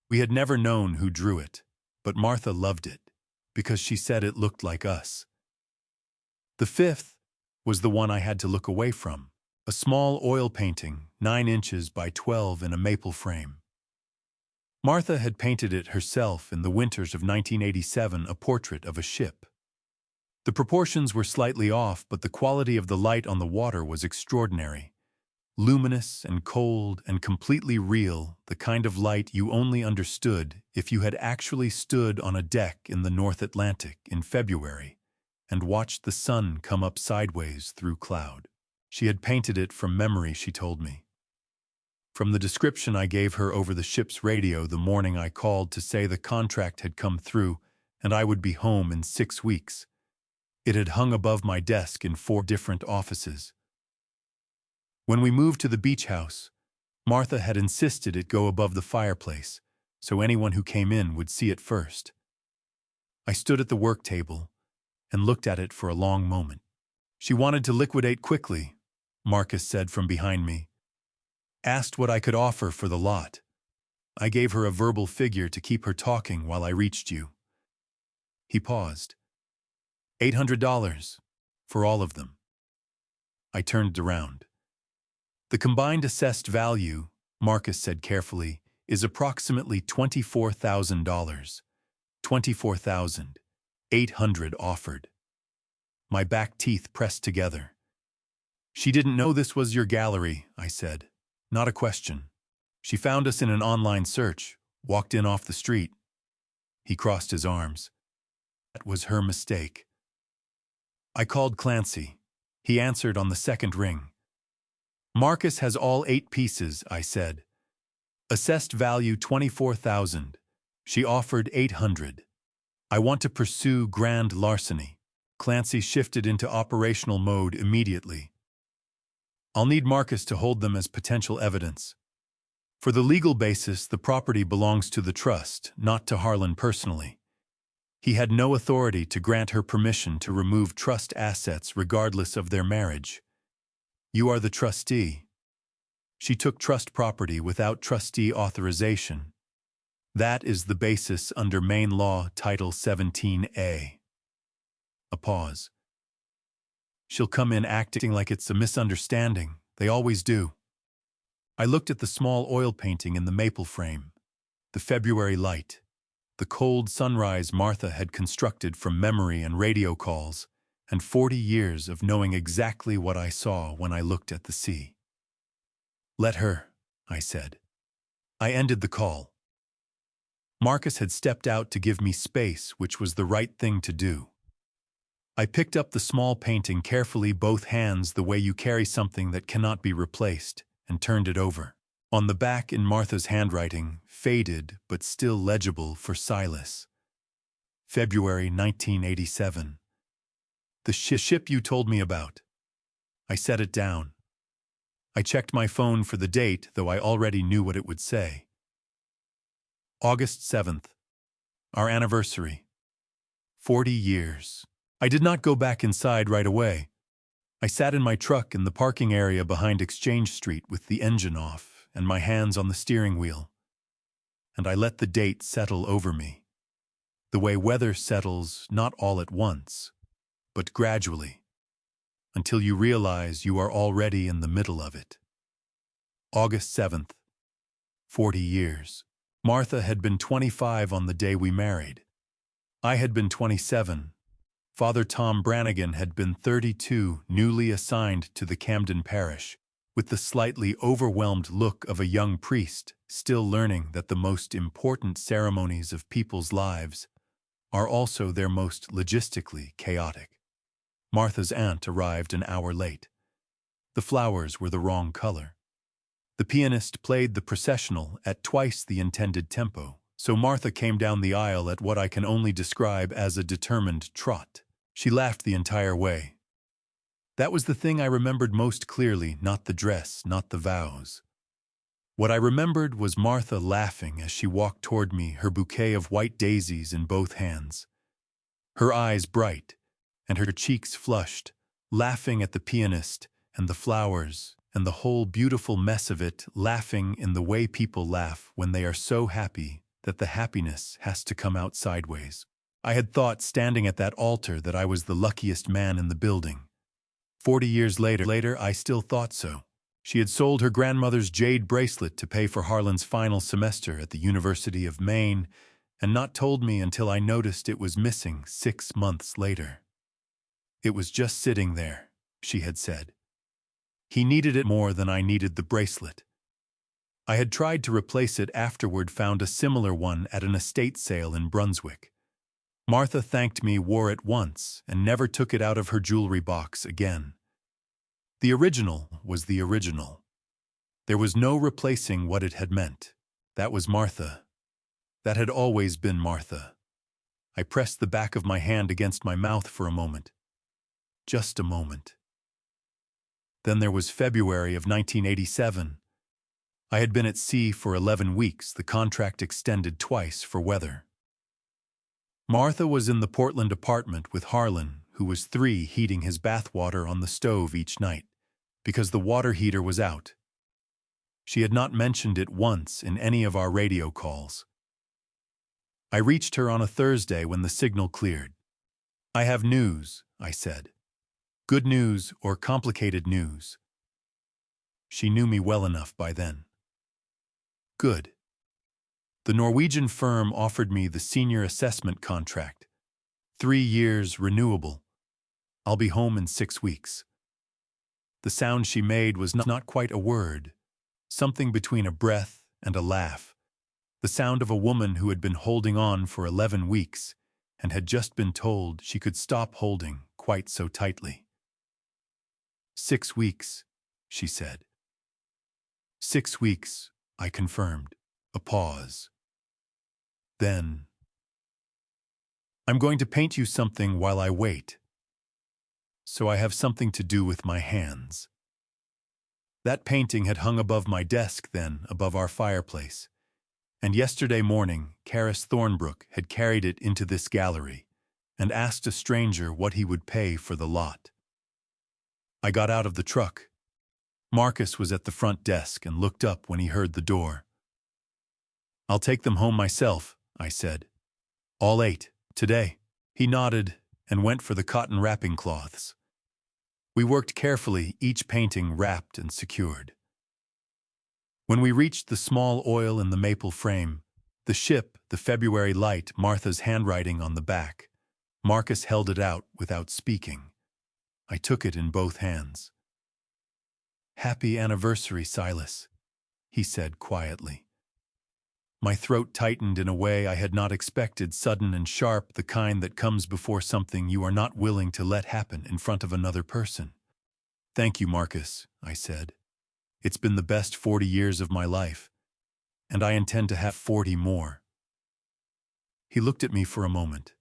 We had never known who drew it, but Martha loved it because she said it looked like us. The fifth was the one I had to look away from, a small oil painting, 9 inches by 12 in a maple frame. Martha had painted it herself in the winters of 1987, a portrait of a ship. The proportions were slightly off, but the quality of the light on the water was extraordinary. Luminous and cold and completely real, the kind of light you only understood if you had actually stood on a deck in the North Atlantic in February and watched the sun come up sideways through cloud. She had painted it from memory, she told me. From the description I gave her over the ship's radio the morning I called to say the contract had come through and I would be home in 6 weeks. It had hung above my desk in 4 different offices. When we moved to the beach house, Martha had insisted it go above the fireplace, so anyone who came in would see it first. I stood at the work table and looked at it for a long moment. She wanted to liquidate quickly, Marcus said from behind me. Asked what I could offer for the lot. I gave her a verbal figure to keep her talking while I reached you. He paused. $800 for all of them. I turned around. The combined assessed value, Marcus said carefully, is approximately $24,000. $24,800 offered. My back teeth pressed together. She didn't know this was your gallery, I said. Not a question. She found us in an online search, walked in off the street. He crossed his arms. That was her mistake. I called Clancy. He answered on the second ring. Marcus has all 8 pieces, I said. Assessed value $24,000. She offered $800. I want to pursue grand larceny. Clancy shifted into operational mode immediately. I'll need Marcus to hold them as potential evidence. For the legal basis, the property belongs to the trust, not to Harlan personally. He had no authority to grant her permission to remove trust assets regardless of their marriage. You are the trustee. She took trust property without trustee authorization. That is the basis under Maine Law Title 17A. A pause. She'll come in acting like it's a misunderstanding. They always do. I looked at the small oil painting in the maple frame. The February light. The cold sunrise Martha had constructed from memory and radio calls, and 40 years of knowing exactly what I saw when I looked at the sea. Let her, I said. I ended the call. Marcus had stepped out to give me space, which was the right thing to do. I picked up the small painting carefully, both hands the way you carry something that cannot be replaced, and turned it over. On the back, in Martha's handwriting, faded but still legible for Silas. February 1987. The ship you told me about. I set it down. I checked my phone for the date, though I already knew what it would say. August 7th. Our anniversary. 40 years. I did not go back inside right away. I sat in my truck in the parking area behind Exchange Street with the engine off and my hands on the steering wheel. And I let the date settle over me. The way weather settles, not all at once, but gradually, until you realize you are already in the middle of it. August 7th. 40 years. Martha had been 25 on the day we married. I had been 27. Father Tom Brannigan had been 32, newly assigned to the Camden parish, with the slightly overwhelmed look of a young priest, still learning that the most important ceremonies of people's lives are also their most logistically chaotic. Martha's aunt arrived an hour late. The flowers were the wrong color. The pianist played the processional at twice the intended tempo, so Martha came down the aisle at what I can only describe as a determined trot. She laughed the entire way. That was the thing I remembered most clearly, not the dress, not the vows. What I remembered was Martha laughing as she walked toward me, her bouquet of white daisies in both hands. Her eyes bright, and her cheeks flushed, laughing at the pianist and the flowers and the whole beautiful mess of it, laughing in the way people laugh when they are so happy that the happiness has to come out sideways. I had thought, standing at that altar, that I was the luckiest man in the building. 40 years later, I still thought so. She had sold her grandmother's jade bracelet to pay for Harlan's final semester at the University of Maine, and not told me until I noticed it was missing 6 months later. It was just sitting there, she had said. He needed it more than I needed the bracelet. I had tried to replace it afterward, found a similar one at an estate sale in Brunswick. Martha thanked me, wore it once, and never took it out of her jewelry box again. The original was the original. There was no replacing what it had meant. That was Martha. That had always been Martha. I pressed the back of my hand against my mouth for a moment. Just a moment. Then there was February of 1987. I had been at sea for 11 weeks, the contract extended twice for weather. Martha was in the Portland apartment with Harlan, who was 3, heating his bathwater on the stove each night, because the water heater was out. She had not mentioned it once in any of our radio calls. I reached her on a Thursday when the signal cleared. "I have news," I said. "Good news or complicated news." She knew me well enough by then. Good. The Norwegian firm offered me the senior assessment contract. 3 years renewable. I'll be home in 6 weeks. The sound she made was not quite a word, something between a breath and a laugh. The sound of a woman who had been holding on for 11 weeks and had just been told she could stop holding quite so tightly. 6 weeks, she said. 6 weeks, I confirmed. A pause. Then, "I'm going to paint you something while I wait, so I have something to do with my hands." That painting had hung above my desk then, above our fireplace, and yesterday morning Karis Thornbrook had carried it into this gallery and asked a stranger what he would pay for the lot. I got out of the truck. Marcus was at the front desk and looked up when he heard the door. "I'll take them home myself," I said. "All 8, today." He nodded and went for the cotton wrapping cloths. We worked carefully, each painting wrapped and secured. When we reached the small oil in the maple frame, the ship, the February light, Martha's handwriting on the back, Marcus held it out without speaking. I took it in both hands. "Happy anniversary, Silas," he said quietly. My throat tightened in a way I had not expected, sudden and sharp, the kind that comes before something you are not willing to let happen in front of another person. "Thank you, Marcus," I said. "It's been the best 40 years of my life, and I intend to have 40 more." He looked at me for a moment.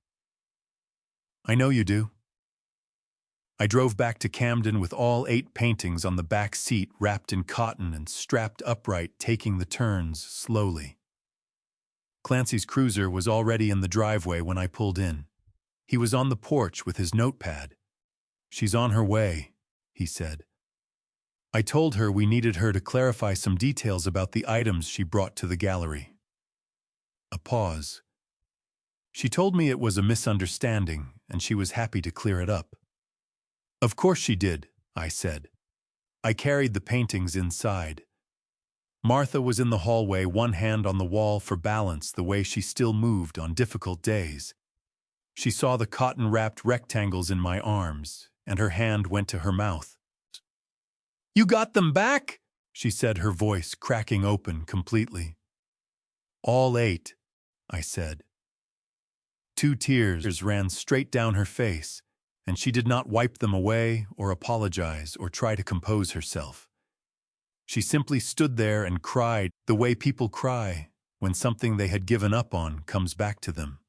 "I know you do." I drove back to Camden with all 8 paintings on the back seat wrapped in cotton and strapped upright, taking the turns slowly. Clancy's cruiser was already in the driveway when I pulled in. He was on the porch with his notepad. "She's on her way," he said. I told her we needed her to clarify some details about the items she brought to the gallery. A pause. She told me it was a misunderstanding, and she was happy to clear it up. "Of course she did," I said. I carried the paintings inside. Martha was in the hallway, one hand on the wall for balance, the way she still moved on difficult days. She saw the cotton-wrapped rectangles in my arms, and her hand went to her mouth. "You got them back?" she said, her voice cracking open completely. "All 8, I said. 2 tears ran straight down her face, and she did not wipe them away or apologize or try to compose herself. She simply stood there and cried the way people cry when something they had given up on comes back to them.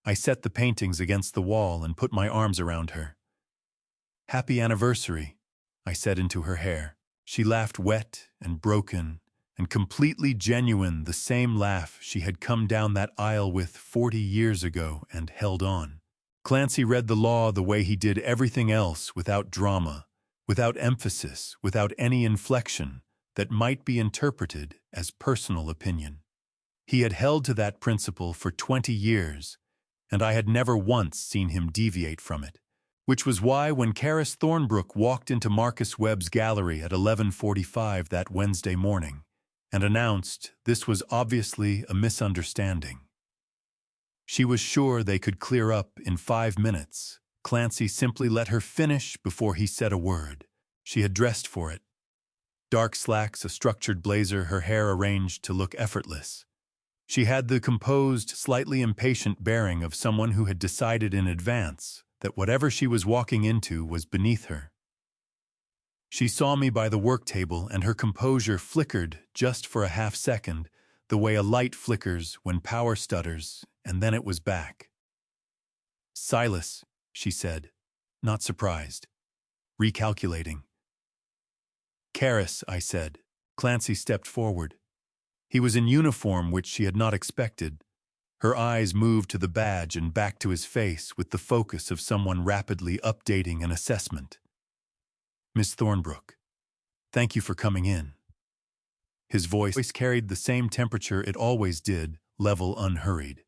I set the paintings against the wall and put my arms around her. "Happy anniversary," I said into her hair. She laughed, wet and broken and completely genuine, the same laugh she had come down that aisle with 40 years ago, and held on. Clancy read the law the way he did everything else, without drama, without emphasis, without any inflection that might be interpreted as personal opinion. He had held to that principle for 20 years, and I had never once seen him deviate from it. Which was why when Karis Thornbrook walked into Marcus Webb's gallery at 11:45 that Wednesday morning and announced this was obviously a misunderstanding, she was sure they could clear up in 5 minutes. Clancy simply let her finish before he said a word. She had dressed for it. Dark slacks, a structured blazer, her hair arranged to look effortless. She had the composed, slightly impatient bearing of someone who had decided in advance that whatever she was walking into was beneath her. She saw me by the work table, and her composure flickered just for a half second, the way a light flickers when power stutters, and then it was back. "Silas," she said, not surprised, recalculating. "Karis," I said. Clancy stepped forward. He was in uniform, which she had not expected. Her eyes moved to the badge and back to his face with the focus of someone rapidly updating an assessment. "Miss Thornbrook, thank you for coming in." His voice carried the same temperature it always did, level, unhurried.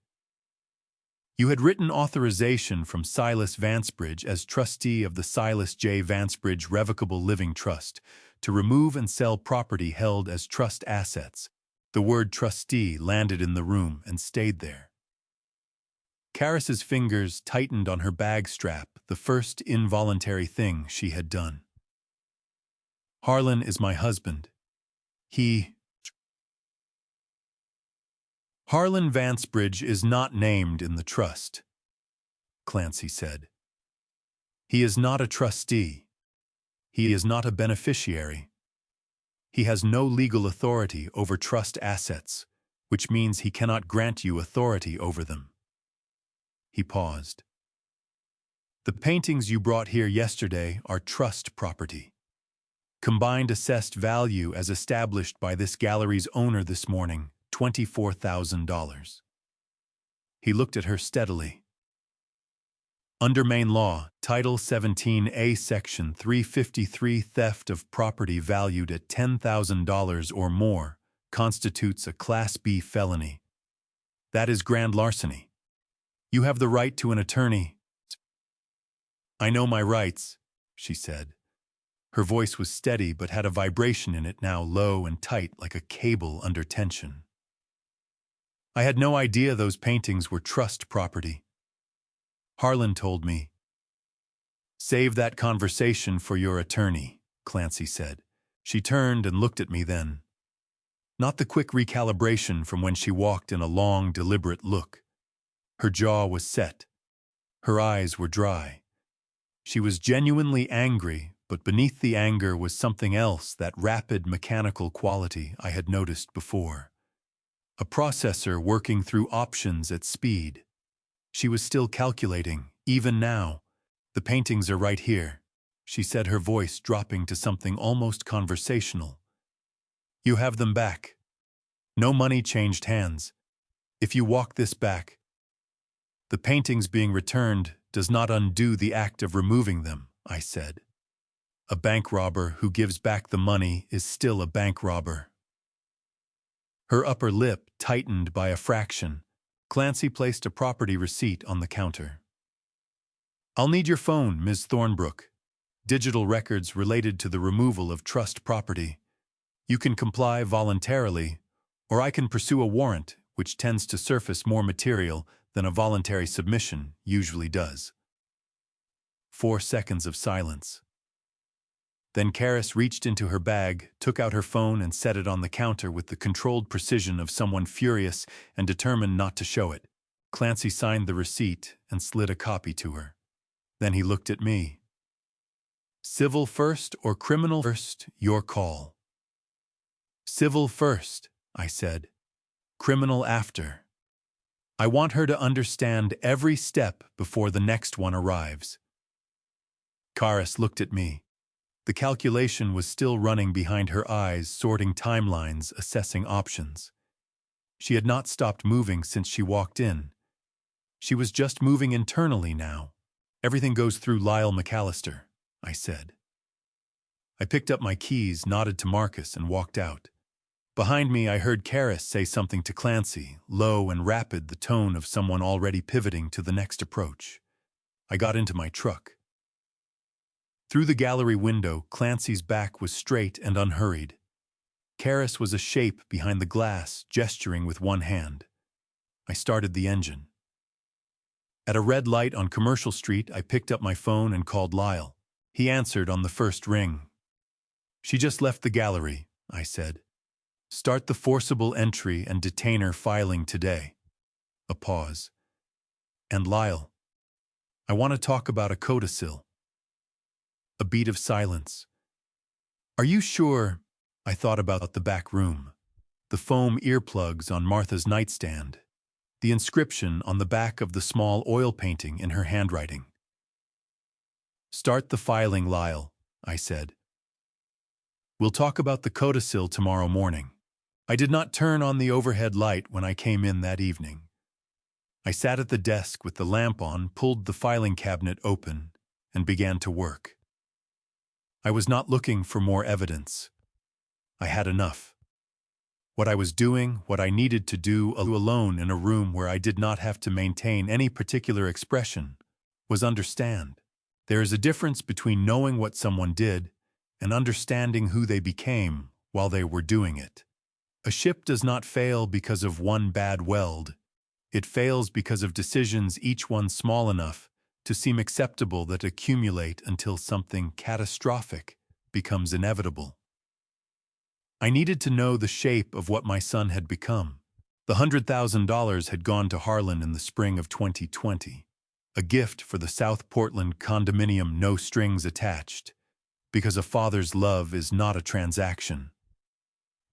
"You had written authorization from Silas Vansbridge as trustee of the Silas J. Vansbridge Revocable Living Trust to remove and sell property held as trust assets." The word trustee landed in the room and stayed there. Karis's fingers tightened on her bag strap, the first involuntary thing she had done. "Harlan is my husband. Harlan Vansbridge is not named in the trust," Clancy said. "He is not a trustee. He is not a beneficiary. He has no legal authority over trust assets, which means he cannot grant you authority over them." He paused. "The paintings you brought here yesterday are trust property. Combined assessed value as established by this gallery's owner this morning, $24,000. He looked at her steadily. "Under Maine law, Title 17A, Section 353, theft of property valued at $10,000 or more constitutes a Class B felony. That is grand larceny. You have the right to an attorney." "I know my rights," she said. Her voice was steady but had a vibration in it now, low and tight like a cable under tension. "I had no idea those paintings were trust property. Harlan told me." "Save that conversation for your attorney," Clancy said. She turned and looked at me then. Not the quick recalibration from when she walked in, a long, deliberate look. Her jaw was set. Her eyes were dry. She was genuinely angry, but beneath the anger was something else, that rapid, mechanical quality I had noticed before. A processor working through options at speed. She was still calculating, even now, The paintings are right here, she said, her voice dropping to something almost conversational. You have them back. No money changed hands. If you walk this back, the paintings being returned does not undo the act of removing them, I said. A bank robber who gives back the money is still a bank robber. Her upper lip tightened by a fraction. Clancy placed a property receipt on the counter. I'll need your phone, Ms. Thornbrook. Digital records related to the removal of trust property. You can comply voluntarily, or I can pursue a warrant, which tends to surface more material than a voluntary submission usually does. 4 seconds of silence. Then Karis reached into her bag, took out her phone and set it on the counter with the controlled precision of someone furious and determined not to show it. Clancy signed the receipt and slid a copy to her. Then he looked at me. Civil first or criminal first, your call. Civil first, I said. Criminal after. I want her to understand every step before the next one arrives. Karis looked at me. The calculation was still running behind her eyes, sorting timelines, assessing options. She had not stopped moving since she walked in. She was just moving internally now. Everything goes through Lyle McAllister, I said. I picked up my keys, nodded to Marcus, and walked out. Behind me, I heard Karis say something to Clancy, low and rapid, the tone of someone already pivoting to the next approach. I got into my truck. Through the gallery window, Clancy's back was straight and unhurried. Karis was a shape behind the glass, gesturing with one hand. I started the engine. At a red light on Commercial Street, I picked up my phone and called Lyle. He answered on the first ring. She just left the gallery, I said. Start the forcible entry and detainer filing today. A pause. And Lyle, I want to talk about a codicil. A beat of silence. Are you sure? I thought about the back room. The foam earplugs on Martha's nightstand. The inscription on the back of the small oil painting in her handwriting. Start the filing, Lyle, I said. We'll talk about the codicil tomorrow morning. I did not turn on the overhead light when I came in that evening. I sat at the desk with the lamp on, pulled the filing cabinet open, and began to work. I was not looking for more evidence. I had enough. What I was doing, what I needed to do alone in a room where I did not have to maintain any particular expression, was understand. There is a difference between knowing what someone did and understanding who they became while they were doing it. A ship does not fail because of one bad weld. It fails because of decisions, each one small enough to seem acceptable, that accumulate until something catastrophic becomes inevitable. I needed to know the shape of what my son had become. The $100,000 had gone to Harlan in the spring of 2020, a gift for the South Portland condominium, no strings attached, because a father's love is not a transaction.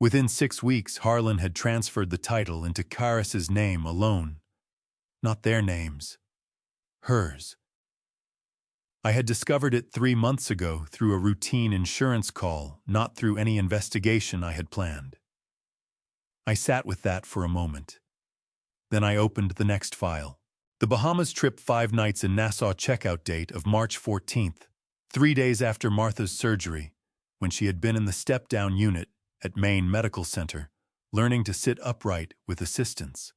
Within 6 weeks, Harlan had transferred the title into Karis's name alone, not their names. Hers. I had discovered it 3 months ago through a routine insurance call, not through any investigation I had planned. I sat with that for a moment. Then I opened the next file. The Bahamas trip, 5 nights in Nassau, checkout date of March 14th, 3 days after Martha's surgery, when she had been in the step-down unit at Maine Medical Center, learning to sit upright with assistance.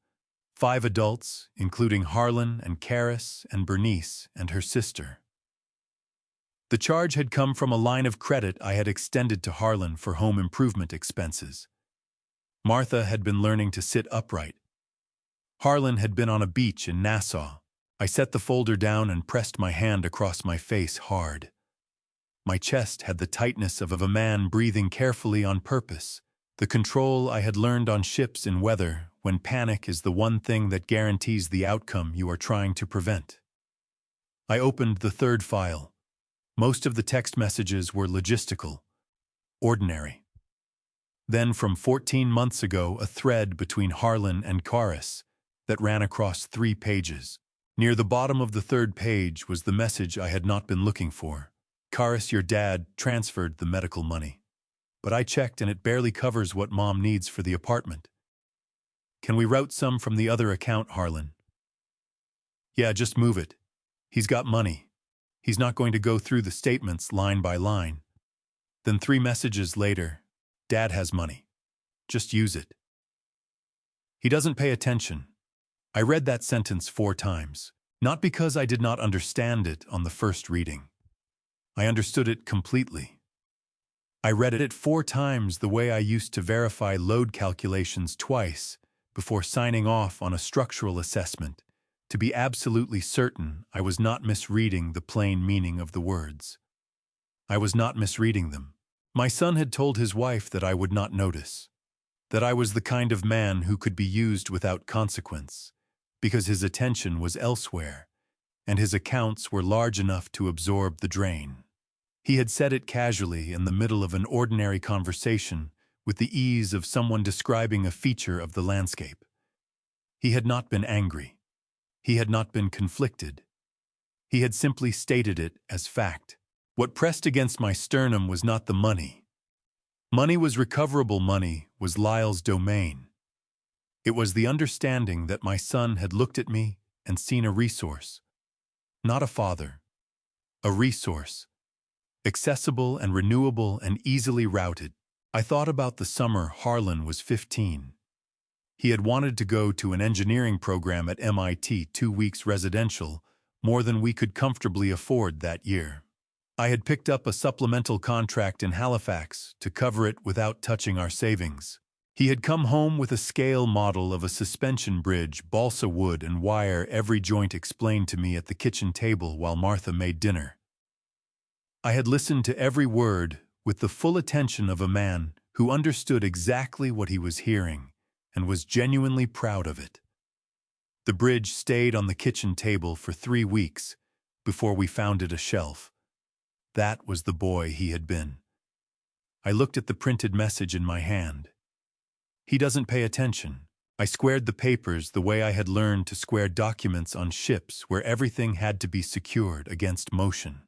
5 adults, including Harlan and Karis and Bernice and her sister. The charge had come from a line of credit I had extended to Harlan for home improvement expenses. Martha had been learning to sit upright. Harlan had been on a beach in Nassau. I set the folder down and pressed my hand across my face hard. My chest had the tightness of a man breathing carefully on purpose, the control I had learned on ships in weather when panic is the one thing that guarantees the outcome you are trying to prevent. I opened the 3rd file. Most of the text messages were logistical, ordinary. Then, from 14 months ago, a thread between Harlan and Karis that ran across 3 pages. Near the bottom of the third page was the message I had not been looking for. Karis, your dad transferred the medical money. But I checked and it barely covers what Mom needs for the apartment. Can we route some from the other account, Harlan? Yeah, just move it. He's got money. He's not going to go through the statements line by line. Then 3 messages later, Dad has money. Just use it. He doesn't pay attention. I read that sentence 4 times, not because I did not understand it on the first reading. I understood it completely. I read it 4 times the way I used to verify load calculations twice before signing off on a structural assessment, to be absolutely certain I was not misreading the plain meaning of the words. I was not misreading them. My son had told his wife that I would not notice, that I was the kind of man who could be used without consequence, because his attention was elsewhere, and his accounts were large enough to absorb the drain. He had said it casually in the middle of an ordinary conversation, with the ease of someone describing a feature of the landscape. He had not been angry. He had not been conflicted. He had simply stated it as fact. What pressed against my sternum was not the money. Money was recoverable money, was Lyle's domain. It was the understanding that my son had looked at me and seen a resource. Not a father. A resource. Accessible and renewable and easily routed. I thought about the summer Harlan was 15. He had wanted to go to an engineering program at MIT, 2 weeks residential, more than we could comfortably afford that year. I had picked up a supplemental contract in Halifax to cover it without touching our savings. He had come home with a scale model of a suspension bridge, balsa wood and wire, every joint explained to me at the kitchen table while Martha made dinner. I had listened to every word with the full attention of a man who understood exactly what he was hearing and was genuinely proud of it. The bridge stayed on the kitchen table for 3 weeks before we found it a shelf. That was the boy he had been. I looked at the printed message in my hand. He doesn't pay attention. I squared the papers the way I had learned to square documents on ships where everything had to be secured against motion.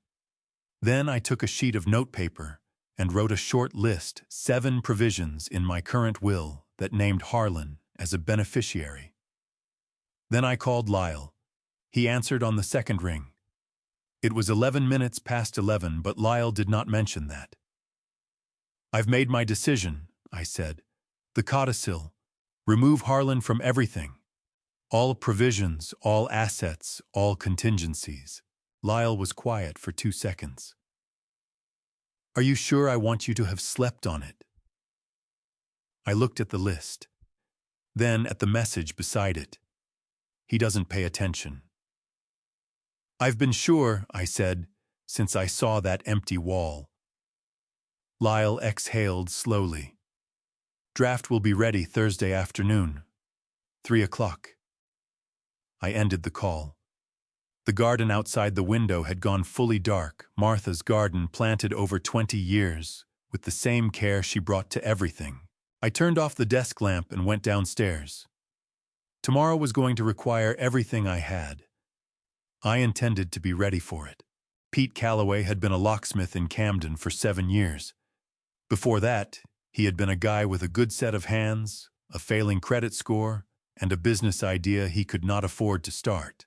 Then I took a sheet of notepaper and wrote a short list, 7 provisions in my current will that named Harlan as a beneficiary. Then I called Lyle. He answered on the second ring. It was 11 minutes past 11, but Lyle did not mention that. I've made my decision, I said. The codicil. Remove Harlan from everything. All provisions, all assets, all contingencies. Lyle was quiet for 2 seconds. Are you sure I want you to have slept on it? I looked at the list, then at the message beside it. He doesn't pay attention. I've been sure, I said, since I saw that empty wall. Lyle exhaled slowly. Draft will be ready Thursday afternoon, 3 o'clock. I ended the call. The garden outside the window had gone fully dark, Martha's garden planted over 20 years, with the same care she brought to everything. I turned off the desk lamp and went downstairs. Tomorrow was going to require everything I had. I intended to be ready for it. Pete Calloway had been a locksmith in Camden for 7 years. Before that, he had been a guy with a good set of hands, a failing credit score, and a business idea he could not afford to start.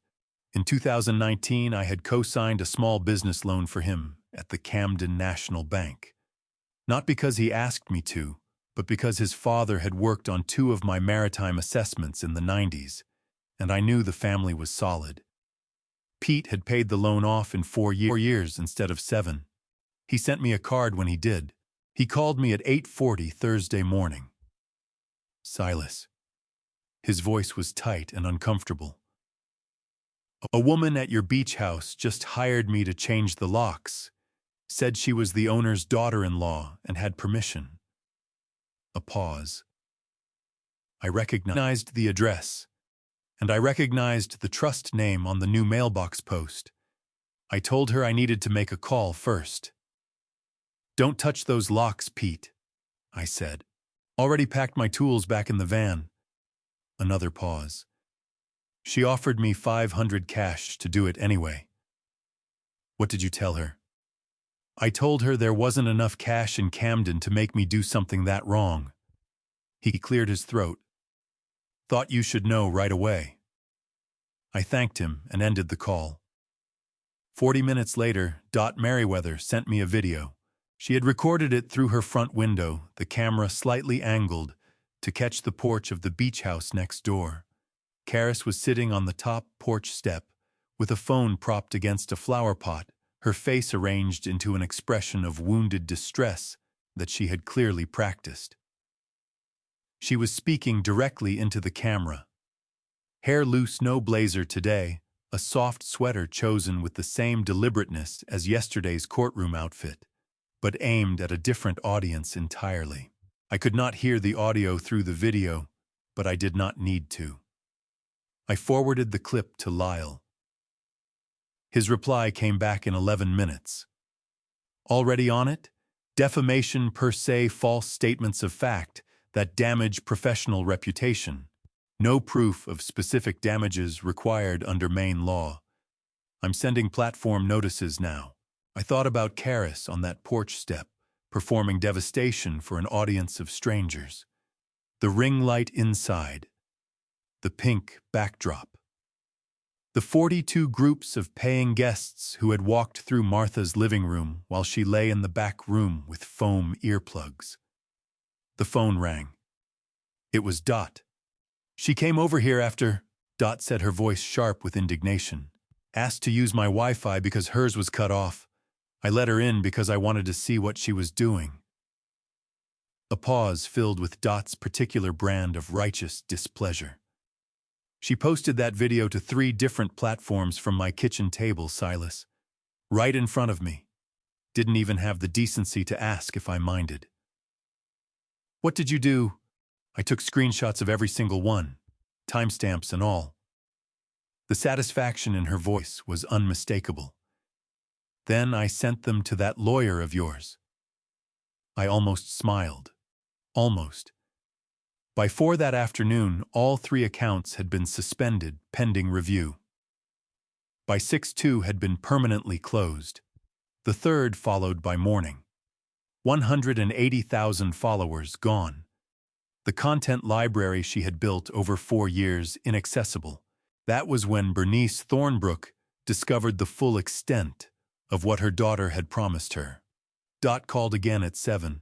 In 2019, I had co-signed a small business loan for him at the Camden National Bank. Not because he asked me to, but because his father had worked on 2 of my maritime assessments in the 90s, and I knew the family was solid. Pete had paid the loan off in 4 years instead of 7. He sent me a card when he did. He called me at 8:40 Thursday morning. Silas. His voice was tight and uncomfortable. A woman at your beach house just hired me to change the locks. Said she was the owner's daughter-in-law and had permission. A pause. I recognized the address, and I recognized the trust name on the new mailbox post. I told her I needed to make a call first. Don't touch those locks, Pete, I said. Already packed my tools back in the van. Another pause. She offered me 500 cash to do it anyway. What did you tell her? I told her there wasn't enough cash in Camden to make me do something that wrong. He cleared his throat. Thought you should know right away. I thanked him and ended the call. 40 minutes later, Dot Merriweather sent me a video. She had recorded it through her front window, the camera slightly angled, to catch the porch of the beach house next door. Karis was sitting on the top porch step, with a phone propped against a flower pot, her face arranged into an expression of wounded distress that she had clearly practiced. She was speaking directly into the camera. Hair loose, no blazer today, a soft sweater chosen with the same deliberateness as yesterday's courtroom outfit, but aimed at a different audience entirely. I could not hear the audio through the video, but I did not need to. I forwarded the clip to Lyle. His reply came back in 11 minutes. Already on it? Defamation per se, false statements of fact that damage professional reputation. No proof of specific damages required under Maine law. I'm sending platform notices now. I thought about Karis on that porch step, performing devastation for an audience of strangers. The ring light inside. The pink backdrop. The 42 groups of paying guests who had walked through Martha's living room while she lay in the back room with foam earplugs. The phone rang. It was Dot. She came over here after, Dot said, her voice sharp with indignation. Asked to use my Wi-Fi because hers was cut off. I let her in because I wanted to see what she was doing. A pause filled with Dot's particular brand of righteous displeasure. She posted that video to 3 different platforms from my kitchen table, Silas. Right in front of me. Didn't even have the decency to ask if I minded. What did you do? I took screenshots of every single one, timestamps and all. The satisfaction in her voice was unmistakable. Then I sent them to that lawyer of yours. I almost smiled. Almost. By 4 that afternoon, all 3 accounts had been suspended pending review. By 6, 2 had been permanently closed. The 3rd followed by morning. 180,000 followers gone. The content library she had built over 4 years inaccessible. That was when Bernice Thornbrook discovered the full extent of what her daughter had promised her. Dot called again at 7.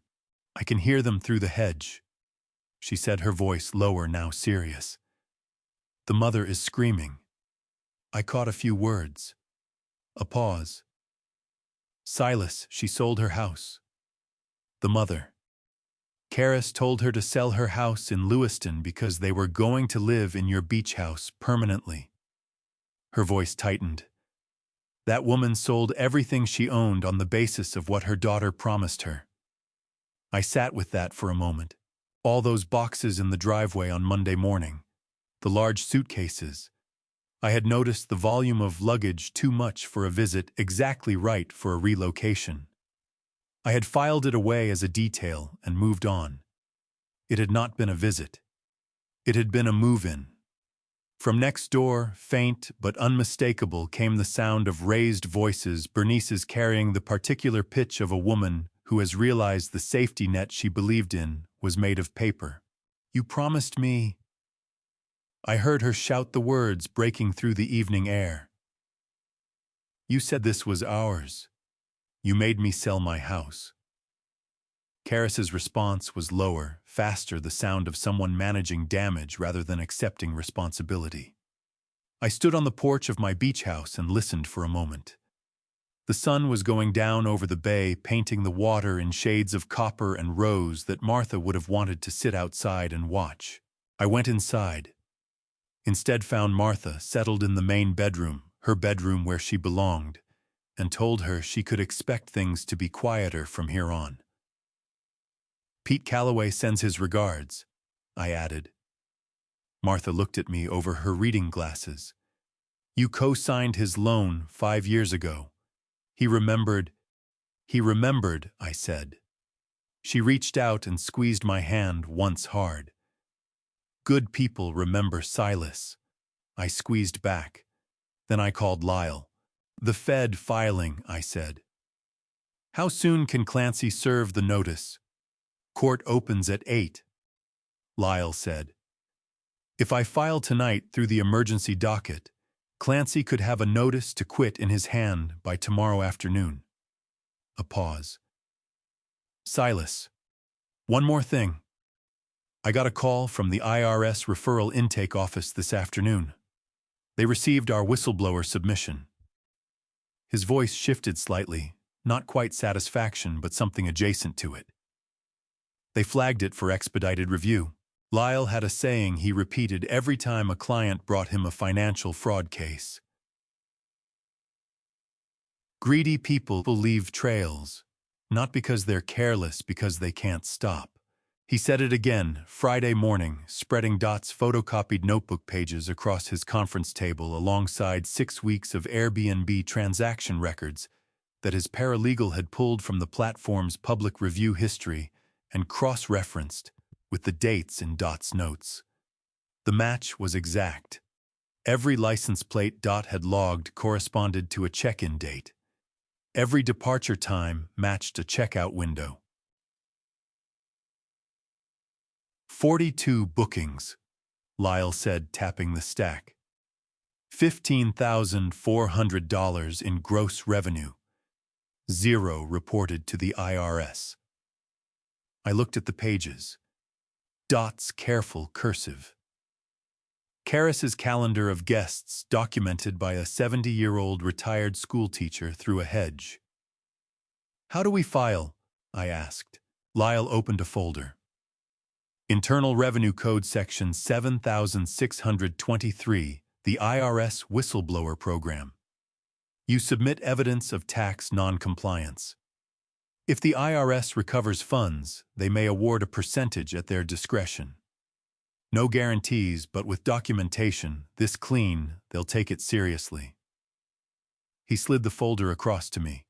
I can hear them through the hedge. She said, her voice lower, now serious. The mother is screaming. I caught a few words. A pause. Silas, she sold her house. The mother. Karis told her to sell her house in Lewiston because they were going to live in your beach house permanently. Her voice tightened. That woman sold everything she owned on the basis of what her daughter promised her. I sat with that for a moment. All those boxes in the driveway on Monday morning. The large suitcases. I had noticed the volume of luggage too much for a visit exactly right for a relocation. I had filed it away as a detail and moved on. It had not been a visit. It had been a move-in. From next door, faint but unmistakable, came the sound of raised voices, Bernice's carrying the particular pitch of a woman who has realized the safety net she believed in was made of paper. You promised me. I heard her shout the words breaking through the evening air. You said this was ours. You made me sell my house. Karis's response was lower, faster, the sound of someone managing damage rather than accepting responsibility. I stood on the porch of my beach house and listened for a moment. The sun was going down over the bay, painting the water in shades of copper and rose that Martha would have wanted to sit outside and watch. I went inside. Instead found Martha settled in the main bedroom, her bedroom where she belonged, and told her she could expect things to be quieter from here on. Pete Calloway sends his regards, I added. Martha looked at me over her reading glasses. You co-signed his loan 5 years ago. He remembered, I said. She reached out and squeezed my hand once hard. Good people remember Silas. I squeezed back. Then I called Lyle. The Fed filing, I said. How soon can Clancy serve the notice? Court opens at 8. Lyle said. If I file tonight through the emergency docket, Clancy could have a notice to quit in his hand by tomorrow afternoon. A pause. Silas. One more thing. I got a call from the IRS referral intake office this afternoon. They received our whistleblower submission. His voice shifted slightly, not quite satisfaction, but something adjacent to it. They flagged it for expedited review. Lyle had a saying he repeated every time a client brought him a financial fraud case. Greedy people leave trails, not because they're careless, because they can't stop. He said it again Friday morning, spreading Dot's photocopied notebook pages across his conference table alongside 6 weeks of Airbnb transaction records that his paralegal had pulled from the platform's public review history and cross-referenced with the dates in Dot's notes. The match was exact. Every license plate Dot had logged corresponded to a check-in date. Every departure time matched a checkout window. 42 bookings, Lyle said, tapping the stack. $15,400 in gross revenue. 0 reported to the IRS. I looked at the pages. Dot's careful cursive. Karis's calendar of guests documented by a 70-year-old retired schoolteacher through a hedge. How do we file? I asked. Lyle opened a folder. Internal Revenue Code Section 7623, the IRS Whistleblower Program. You submit evidence of tax non-compliance. If the IRS recovers funds, they may award a percentage at their discretion. No guarantees, but with documentation, this clean, they'll take it seriously. He slid the folder across to me.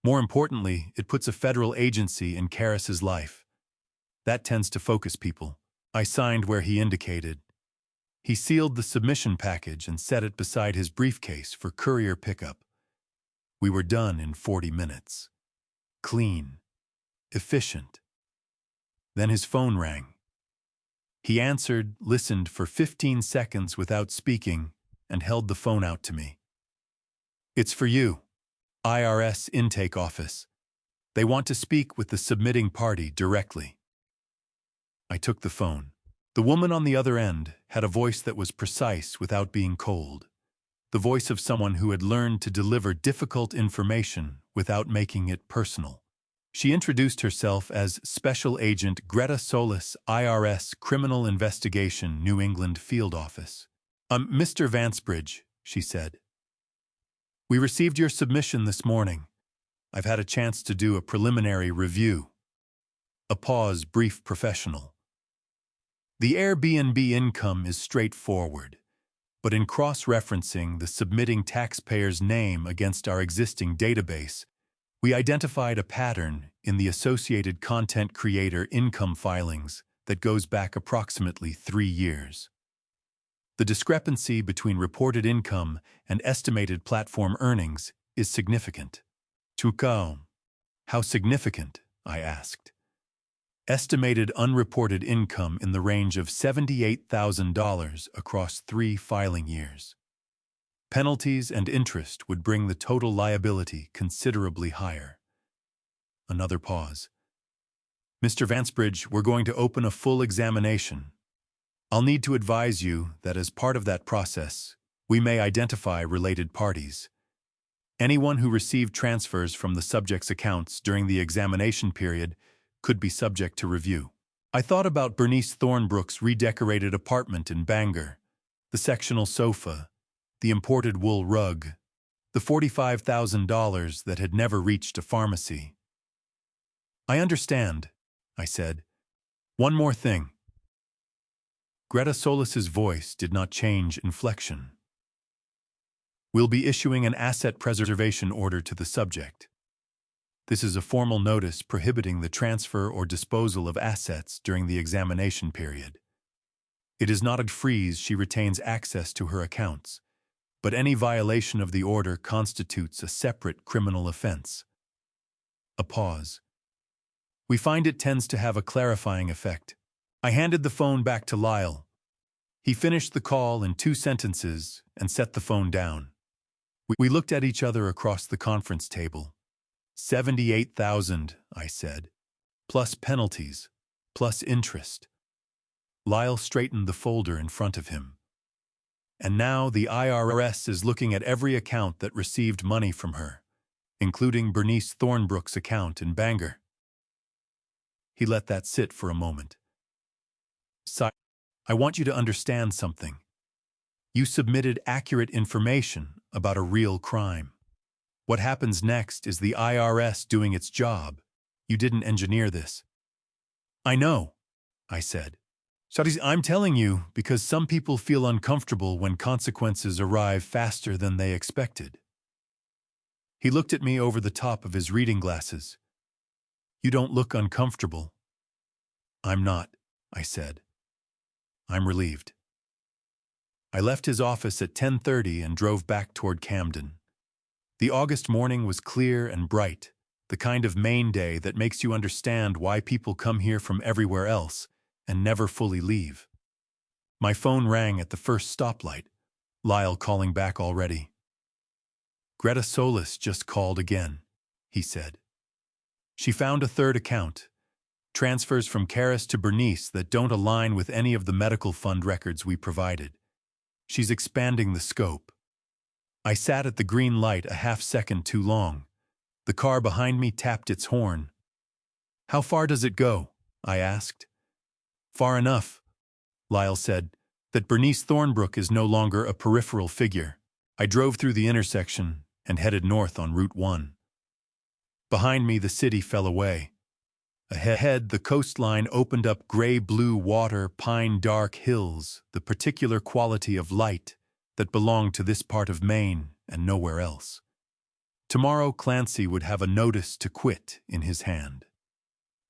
More importantly, it puts a federal agency in Karis's life. That tends to focus people. I signed where he indicated. He sealed the submission package and set it beside his briefcase for courier pickup. We were done in 40 minutes. Clean. Efficient. Then his phone rang. He answered, listened for 15 seconds without speaking, and held the phone out to me. It's for you. IRS Intake Office. They want to speak with the submitting party directly. I took the phone. The woman on the other end had a voice that was precise without being cold. The voice of someone who had learned to deliver difficult information without making it personal. She introduced herself as Special Agent Greta Solis, IRS Criminal Investigation, New England Field Office. Mr. Vansbridge, she said. We received your submission this morning. I've had a chance to do a preliminary review. A pause, brief, professional. The Airbnb income is straightforward, but in cross-referencing the submitting taxpayer's name against our existing database, we identified a pattern in the associated content creator income filings that goes back approximately 3 years. The discrepancy between reported income and estimated platform earnings is significant. How significant? I asked. Estimated unreported income in the range of $78,000 across 3 filing years. Penalties and interest would bring the total liability considerably higher. Another pause. Mr. Vansbridge, we're going to open a full examination. I'll need to advise you that as part of that process, we may identify related parties. Anyone who received transfers from the subject's accounts during the examination period could be subject to review. I thought about Bernice Thornbrook's redecorated apartment in Bangor, the sectional sofa, the imported wool rug, the $45,000 that had never reached a pharmacy. I understand, I said. One more thing. Greta Solis's voice did not change inflection. We'll be issuing an asset preservation order to the subject. This is a formal notice prohibiting the transfer or disposal of assets during the examination period. It is not a freeze, she retains access to her accounts. But any violation of the order constitutes a separate criminal offense. A pause. We find it tends to have a clarifying effect. I handed the phone back to Lyle. He finished the call in 2 sentences and set the phone down. We looked at each other across the conference table. 78,000, I said. Plus penalties, plus interest. Lyle straightened the folder in front of him. And now the IRS is looking at every account that received money from her, including Bernice Thornbrook's account in Bangor. He let that sit for a moment. I want you to understand something. You submitted accurate information about a real crime. What happens next is the IRS doing its job. You didn't engineer this. I know, I said. I'm telling you because some people feel uncomfortable when consequences arrive faster than they expected. He looked at me over the top of his reading glasses. You don't look uncomfortable. I'm not, I said. I'm relieved. I left his office at 10:30 and drove back toward Camden. The August morning was clear and bright, the kind of Maine day that makes you understand why people come here from everywhere else and never fully leave. My phone rang at the first stoplight, Lyle calling back already. Greta Solis just called again, he said. She found a third account, transfers from Karis to Bernice that don't align with any of the medical fund records we provided. She's expanding the scope. I sat at the green light a half-second too long. The car behind me tapped its horn. How far does it go? I asked. Far enough, Lyle said, that Bernice Thornbrook is no longer a peripheral figure. I drove through the intersection and headed north on Route 1. Behind me, the city fell away. Ahead, the coastline opened up gray-blue water, pine-dark hills, the particular quality of light that belonged to this part of Maine and nowhere else. Tomorrow, Clancy would have a notice to quit in his hand.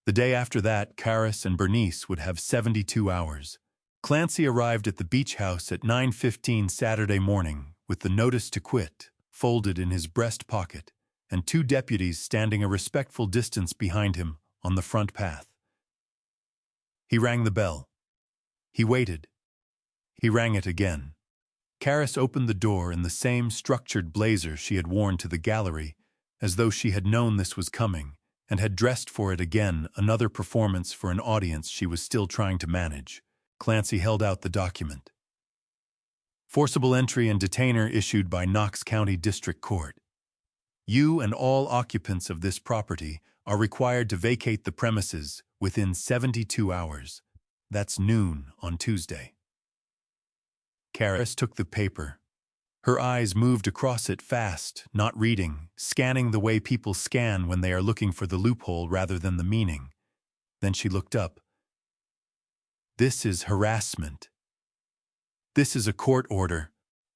The day after that, Karis and Bernice would have 72 hours. Clancy arrived at the beach house at 9:15 Saturday morning with the notice to quit folded in his breast pocket and 2 deputies standing a respectful distance behind him on the front path. He rang the bell. He waited. He rang it again. Karis opened the door in the same structured blazer she had worn to the gallery, as though she had known this was coming and had dressed for it again, another performance for an audience she was still trying to manage. Clancy held out the document. Forcible entry and detainer issued by Knox County District Court. You and all occupants of this property are required to vacate the premises within 72 hours. That's noon on Tuesday. Karis took the paper. Her eyes moved across it fast, not reading, scanning the way people scan when they are looking for the loophole rather than the meaning. Then she looked up. This is harassment. This is a court order,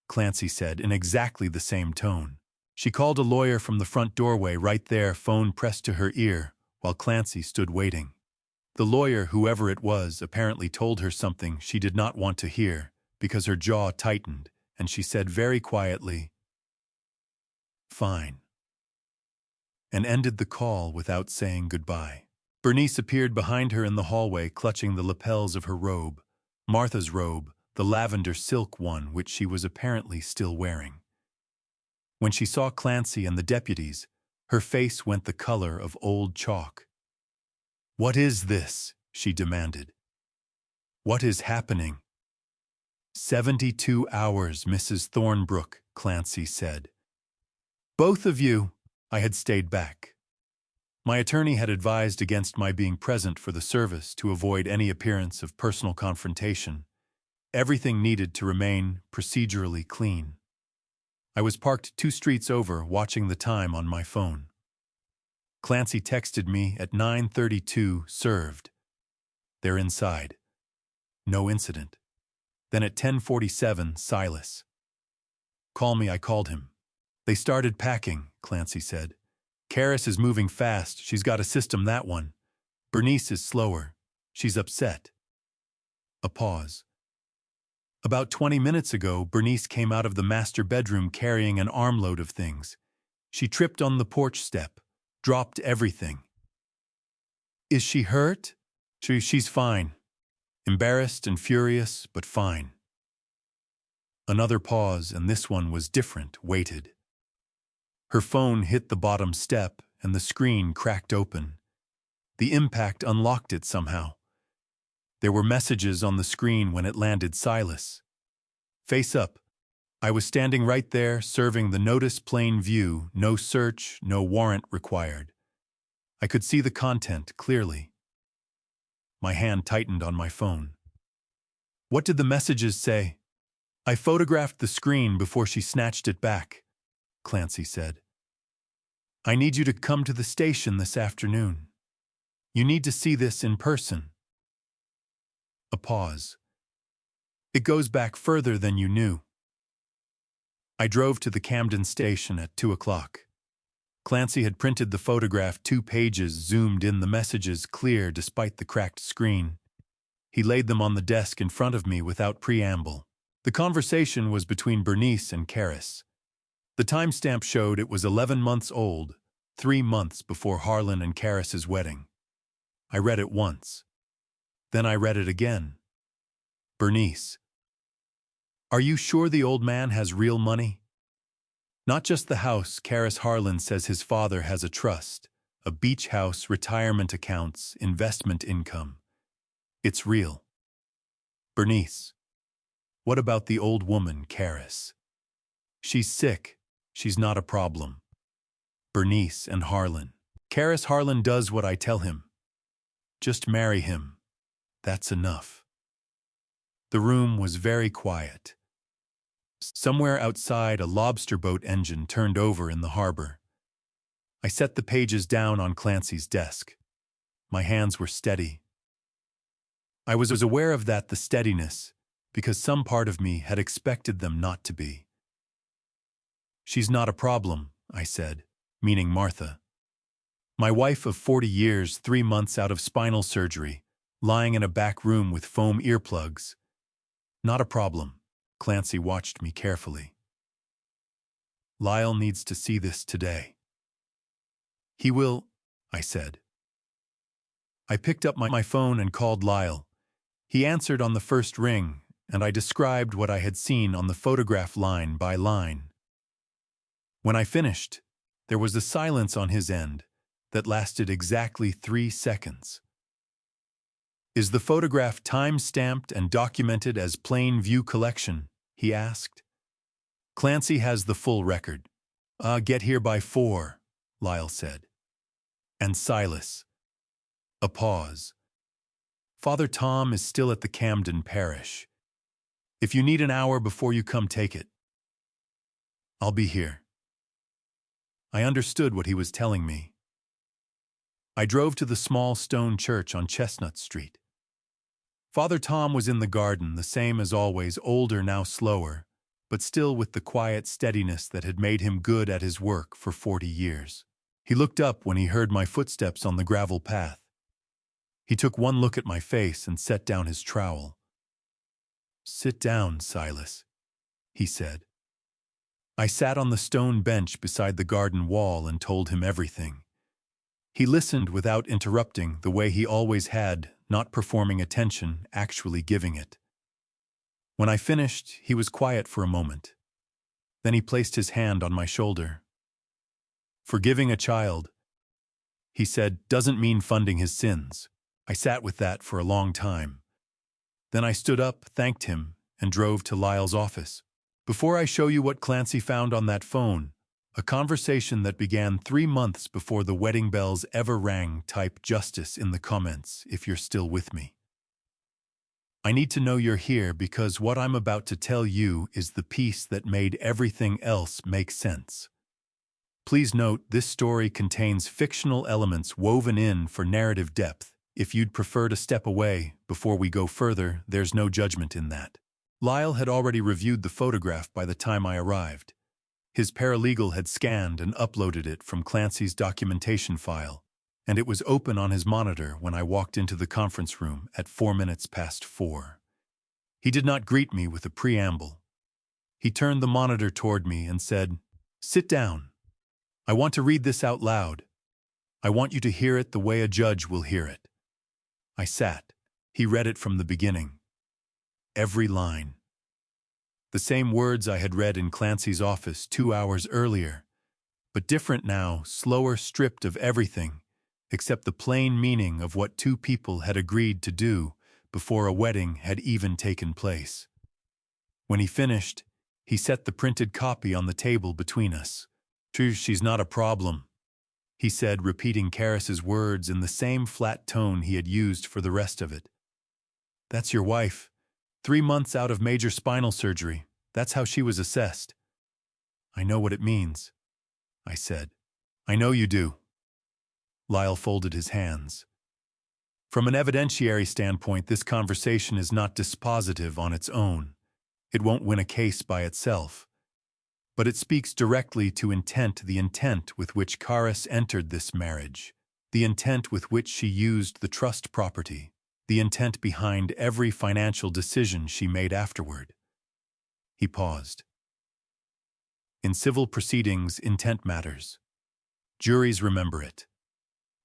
Clancy said in exactly the same tone. She called a lawyer from the front doorway right there, phone pressed to her ear, while Clancy stood waiting. The lawyer, whoever it was, apparently told her something she did not want to hear, because her jaw tightened, and she said very quietly, "Fine," and ended the call without saying goodbye. Bernice appeared behind her in the hallway, clutching the lapels of her robe, Martha's robe, the lavender silk one which she was apparently still wearing. When she saw Clancy and the deputies, her face went the color of old chalk. "What is this?" she demanded. "What is happening?" 72 hours, Mrs. Thornbrook, Clancy said. "Both of you." I had stayed back. My attorney had advised against my being present for the service to avoid any appearance of personal confrontation. Everything needed to remain procedurally clean. I was parked 2 streets over, watching the time on my phone. Clancy texted me at 9:32, served. They're inside. No incident. Then at 10:47, Silas. Call me, I called him. They started packing, Clancy said. Karis is moving fast, she's got a system, that one. Bernice is slower. She's upset. A pause. About 20 minutes ago, Bernice came out of the master bedroom carrying an armload of things. She tripped on the porch step, dropped everything. Is she hurt? She's fine. Embarrassed and furious, but fine. Another pause, and this one was different, waited. Her phone hit the bottom step, and the screen cracked open. The impact unlocked it somehow. There were messages on the screen when it landed. Silas. Face up. I was standing right there, serving the notice plain view, no search, no warrant required. I could see the content clearly. My hand tightened on my phone. What did the messages say? I photographed the screen before she snatched it back, Clancy said. I need you to come to the station this afternoon. You need to see this in person. A pause. It goes back further than you knew. I drove to the Camden station at 2 o'clock. Clancy had printed the photograph 2 pages, zoomed in the messages clear despite the cracked screen. He laid them on the desk in front of me without preamble. The conversation was between Bernice and Karis. The timestamp showed it was 11 months old, 3 months before Harlan and Karis's wedding. I read it once. Then I read it again. Bernice. Are you sure the old man has real money? Not just the house. Karis Harlan says his father has a trust, a beach house, retirement accounts, investment income. It's real. Bernice. What about the old woman, Karis? She's sick. She's not a problem. Bernice and Harlan. Karis Harlan does what I tell him. Just marry him. That's enough. The room was very quiet. Somewhere outside, a lobster boat engine turned over in the harbor. I set the pages down on Clancy's desk. My hands were steady. I was aware of that, the steadiness, because some part of me had expected them not to be. She's not a problem, I said, meaning Martha. My wife of 40 years, 3 months out of spinal surgery, lying in a back room with foam earplugs. Not a problem. Clancy watched me carefully. Lyle needs to see this today. He will, I said. I picked up my phone and called Lyle. He answered on the first ring, and I described what I had seen on the photograph line by line. When I finished, there was a silence on his end that lasted exactly 3 seconds. Is the photograph time-stamped and documented as plain view collection? He asked. Clancy has the full record. Get here by 4, Lyle said. And Silas. A pause. Father Tom is still at the Camden parish. If you need an hour before you come take it. I'll be here. I understood what he was telling me. I drove to the small stone church on Chestnut Street. Father Tom was in the garden, the same as always, older, now slower, but still with the quiet steadiness that had made him good at his work for 40 years. He looked up when he heard my footsteps on the gravel path. He took one look at my face and set down his trowel. Sit down, Silas, he said. I sat on the stone bench beside the garden wall and told him everything. He listened without interrupting, the way he always had, not performing attention, actually giving it. When I finished, he was quiet for a moment. Then he placed his hand on my shoulder. Forgiving a child, he said, doesn't mean funding his sins. I sat with that for a long time. Then I stood up, thanked him, and drove to Lyle's office. Before I show you what Clancy found on that phone, a conversation that began 3 months before the wedding bells ever rang, type justice in the comments if you're still with me. I need to know you're here because what I'm about to tell you is the piece that made everything else make sense. Please note this story contains fictional elements woven in for narrative depth. If you'd prefer to step away before we go further, there's no judgment in that. Lyle had already reviewed the photograph by the time I arrived. His paralegal had scanned and uploaded it from Clancy's documentation file, and it was open on his monitor when I walked into the conference room at 4 minutes past 4. He did not greet me with a preamble. He turned the monitor toward me and said, "Sit down. I want to read this out loud. I want you to hear it the way a judge will hear it." I sat. He read it from the beginning. Every line. The same words I had read in Clancy's office 2 hours earlier, but different now, slower, stripped of everything, except the plain meaning of what two people had agreed to do before a wedding had even taken place. When he finished, he set the printed copy on the table between us. "She's not a problem," he said, repeating Karis's words in the same flat tone he had used for the rest of it. "That's your wife. 3 months out of major spinal surgery. That's how she was assessed." "I know what it means," I said. "I know you do." Lyle folded his hands. "From an evidentiary standpoint, this conversation is not dispositive on its own. It won't win a case by itself. But it speaks directly to intent, the intent with which Karis entered this marriage, the intent with which she used the trust property, the intent behind every financial decision she made afterward." He paused. "In civil proceedings, intent matters. Juries remember it.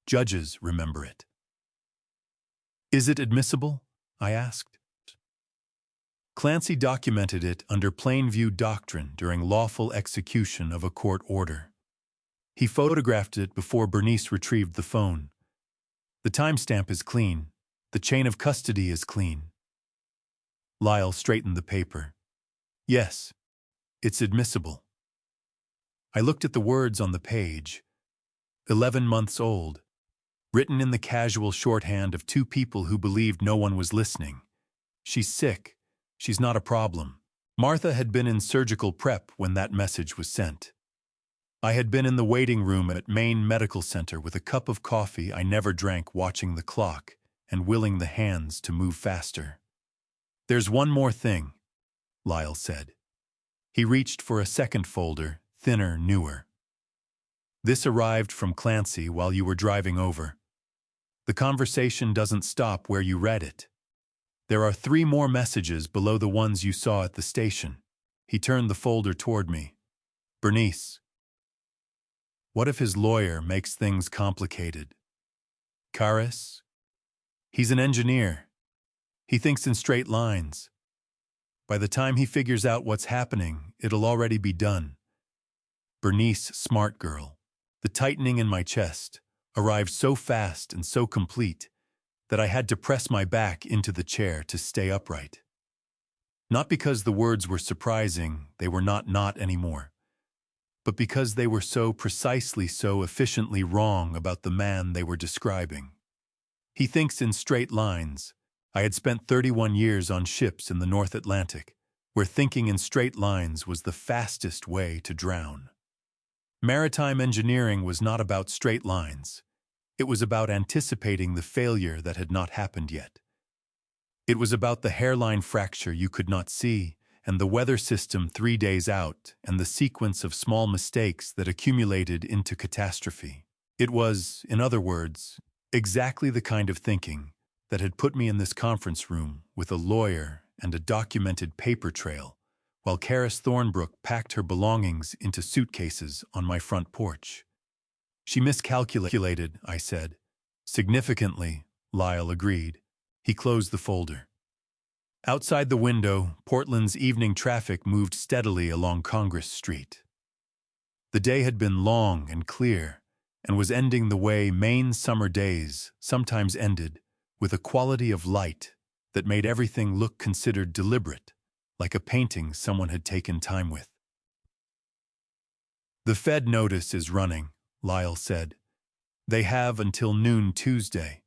Judges remember it." "Is it admissible?" I asked. "Clancy documented it under plain view doctrine during lawful execution of a court order. He photographed it before Bernice retrieved the phone. The timestamp is clean. The chain of custody is clean." Lyle straightened the paper. "Yes, it's admissible." I looked at the words on the page. 11 months old. Written in the casual shorthand of two people who believed no one was listening. "She's sick. She's not a problem." Martha had been in surgical prep when that message was sent. I had been in the waiting room at Maine Medical Center with a cup of coffee I never drank, watching the clock and willing the hands to move faster. "There's one more thing," Lyle said. He reached for a second folder, thinner, newer. "This arrived from Clancy while you were driving over. The conversation doesn't stop where you read it. There are 3 more messages below the ones you saw at the station." He turned the folder toward me. "Bernice. What if his lawyer makes things complicated? Karis? He's an engineer. He thinks in straight lines. By the time he figures out what's happening, it'll already be done. Bernice, smart girl." The tightening in my chest arrived so fast and so complete that I had to press my back into the chair to stay upright. Not because the words were surprising, they were not anymore, but because they were so precisely, so efficiently wrong about the man they were describing. He thinks in straight lines. I had spent 31 years on ships in the North Atlantic, where thinking in straight lines was the fastest way to drown. Maritime engineering was not about straight lines. It was about anticipating the failure that had not happened yet. It was about the hairline fracture you could not see, and the weather system 3 days out, and the sequence of small mistakes that accumulated into catastrophe. It was, in other words, exactly the kind of thinking that had put me in this conference room with a lawyer and a documented paper trail, while Karis Thornbrook packed her belongings into suitcases on my front porch. "She miscalculated," I said. "Significantly," Lyle agreed. He closed the folder. Outside the window, Portland's evening traffic moved steadily along Congress Street. The day had been long and clear, and was ending the way Maine summer days sometimes ended, with a quality of light that made everything look considered deliberate, like a painting someone had taken time with. "The Fed notice is running," Lyle said. "They have until noon Tuesday.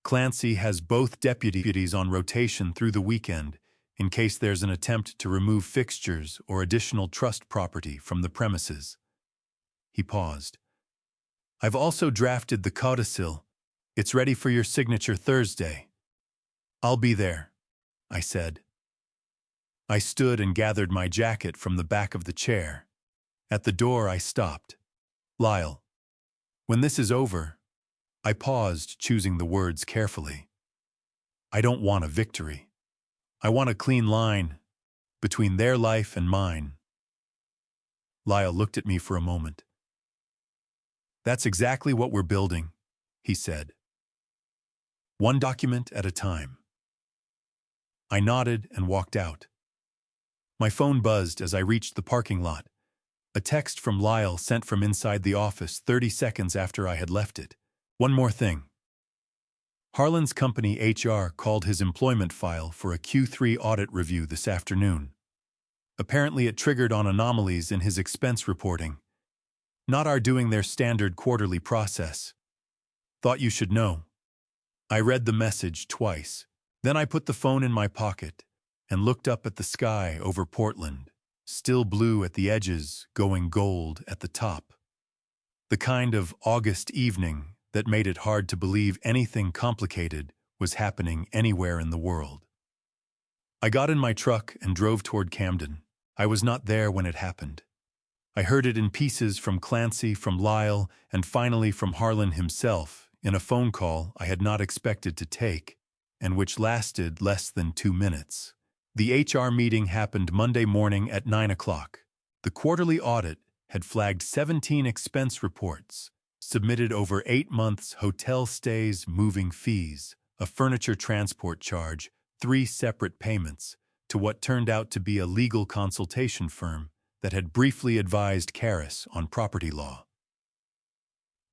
Clancy has both deputies on rotation through the weekend in case there's an attempt to remove fixtures or additional trust property from the premises." He paused. "I've also drafted the codicil. It's ready for your signature Thursday." "I'll be there," I said. I stood and gathered my jacket from the back of the chair. At the door I stopped. "Lyle, when this is over," I paused, choosing the words carefully, "I don't want a victory. I want a clean line between their life and mine. Lyle looked at me for a moment. That's exactly what we're building, he said. One document at a time. I nodded and walked out. My phone buzzed as I reached the parking lot. A text from Lyle sent from inside the office 30 seconds after I had left it. One more thing. Harlan's company HR called his employment file for a Q3 audit review this afternoon. Apparently it triggered on anomalies in his expense reporting. Not our doing their standard quarterly process. Thought you should know. I read the message twice. Then I put the phone in my pocket and looked up at the sky over Portland, still blue at the edges, going gold at the top. The kind of August evening that made it hard to believe anything complicated was happening anywhere in the world. I got in my truck and drove toward Camden. I was not there when it happened. I heard it in pieces from Clancy, from Lyle, and finally from Harlan himself in a phone call I had not expected to take, and which lasted less than 2 minutes. The HR meeting happened Monday morning at 9 o'clock. The quarterly audit had flagged 17 expense reports, submitted over 8 months hotel stays, moving fees, a furniture transport charge, 3 separate payments, to what turned out to be a legal consultation firm that had briefly advised Karis on property law.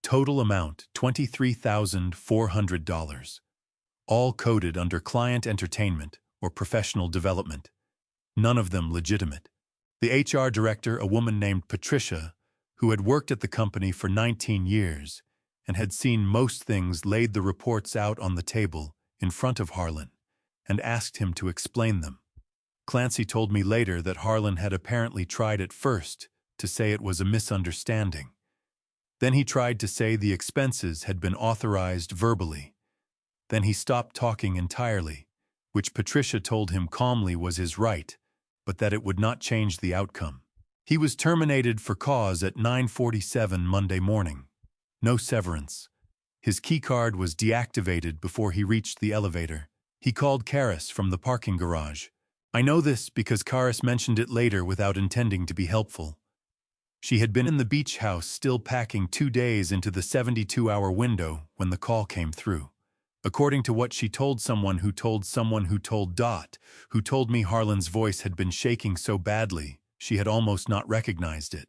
Total amount $23,400, all coded under client entertainment or professional development, none of them legitimate. The HR director, a woman named Patricia, who had worked at the company for 19 years and had seen most things, laid the reports out on the table in front of Harlan and asked him to explain them. Clancy told me later that Harlan had apparently tried at first to say it was a misunderstanding. Then he tried to say the expenses had been authorized verbally. Then he stopped talking entirely, which Patricia told him calmly was his right, but that it would not change the outcome. He was terminated for cause at 9:47 Monday morning. No severance. His keycard was deactivated before he reached the elevator. He called Karis from the parking garage. I know this because Karis mentioned it later without intending to be helpful. She had been in the beach house still packing 2 days into the 72-hour window when the call came through. According to what she told someone who told someone who told Dot, who told me Harlan's voice had been shaking so badly, she had almost not recognized it.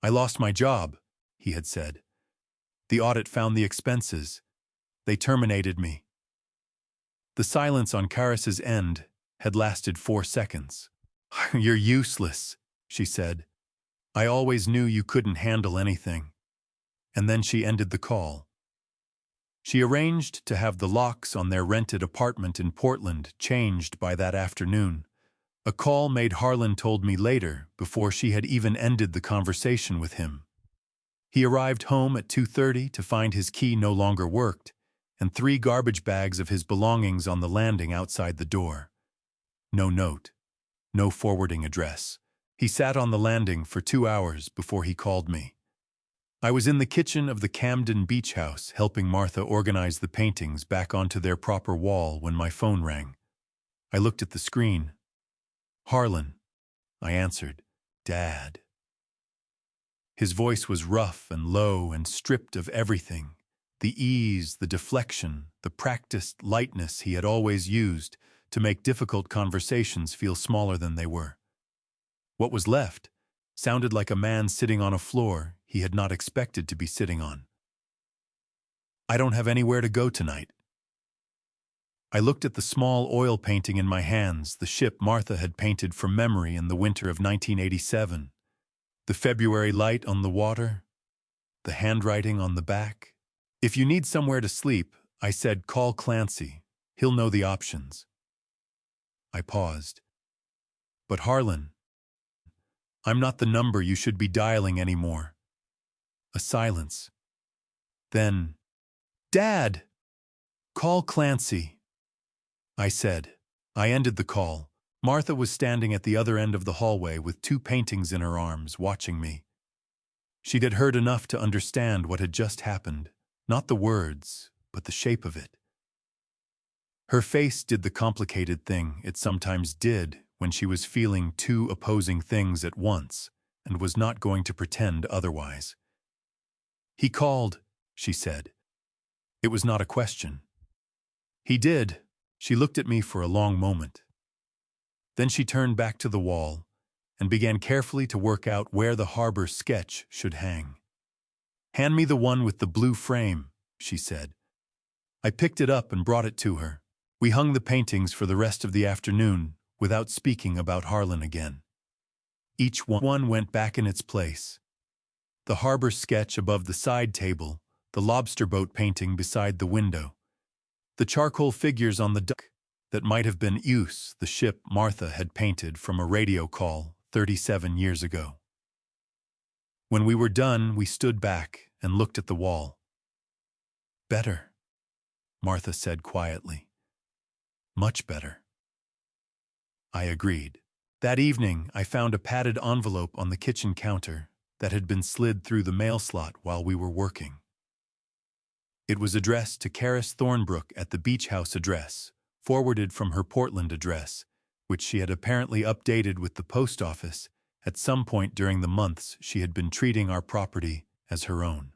I lost my job, he had said. The audit found the expenses. They terminated me. The silence on Karis's end had lasted 4 seconds. You're useless, she said. I always knew you couldn't handle anything. And then she ended the call. She arranged to have the locks on their rented apartment in Portland changed by that afternoon. A call made Harlan told me later, before she had even ended the conversation with him. He arrived home at 2:30 to find his key no longer worked, and 3 garbage bags of his belongings on the landing outside the door. No note. No forwarding address. He sat on the landing for 2 hours before he called me. I was in the kitchen of the Camden Beach House helping Martha organize the paintings back onto their proper wall when my phone rang. I looked at the screen. Harlan, I answered. Dad. His voice was rough and low and stripped of everything. The ease, the deflection, the practiced lightness he had always used to make difficult conversations feel smaller than they were. What was left sounded like a man sitting on a floor he had not expected to be sitting on. I don't have anywhere to go tonight. I looked at the small oil painting in my hands, the ship Martha had painted from memory in the winter of 1987. The February light on the water, the handwriting on the back. If you need somewhere to sleep, I said, call Clancy. He'll know the options. I paused. But Harlan, I'm not the number you should be dialing anymore. A silence. Then, Dad! Call Clancy, I said. I ended the call. Martha was standing at the other end of the hallway with 2 paintings in her arms, watching me. She'd had heard enough to understand what had just happened, not the words, but the shape of it. Her face did the complicated thing it sometimes did when she was feeling two opposing things at once and was not going to pretend otherwise. "He called," she said. It was not a question. "He did." She looked at me for a long moment. Then she turned back to the wall and began carefully to work out where the harbor sketch should hang. "Hand me the one with the blue frame," she said. I picked it up and brought it to her. We hung the paintings for the rest of the afternoon without speaking about Harlan again. Each one went back in its place. The harbor sketch above the side table, the lobster boat painting beside the window, the charcoal figures on the dock that might have been Euse, the ship Martha had painted from a radio call 37 years ago. When we were done, we stood back and looked at the wall. "Better," Martha said quietly. "Much better." I agreed. That evening, I found a padded envelope on the kitchen counter that had been slid through the mail slot while we were working. It was addressed to Karis Thornbrook at the Beach House address, forwarded from her Portland address, which she had apparently updated with the post office at some point during the months she had been treating our property as her own.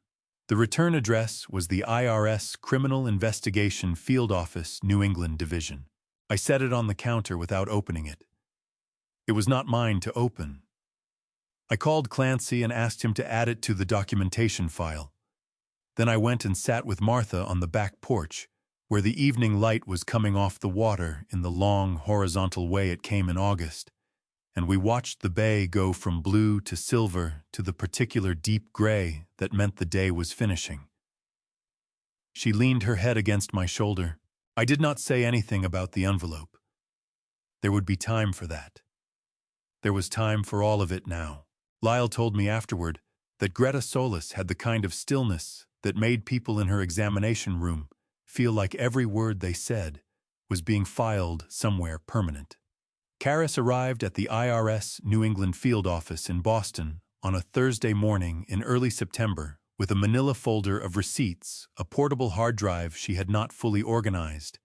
The return address was the IRS Criminal Investigation Field Office, New England Division. I set it on the counter without opening it. It was not mine to open. I called Clancy and asked him to add it to the documentation file. Then I went and sat with Martha on the back porch, where the evening light was coming off the water in the long, horizontal way it came in August, and we watched the bay go from blue to silver to the particular deep gray that meant the day was finishing. She leaned her head against my shoulder. I did not say anything about the envelope. There would be time for that. There was time for all of it now. Lyle told me afterward that Greta Solis had the kind of stillness that made people in her examination room feel like every word they said was being filed somewhere permanent. Karis arrived at the IRS New England field office in Boston on a Thursday morning in early September with a manila folder of receipts, a portable hard drive she had not fully organized,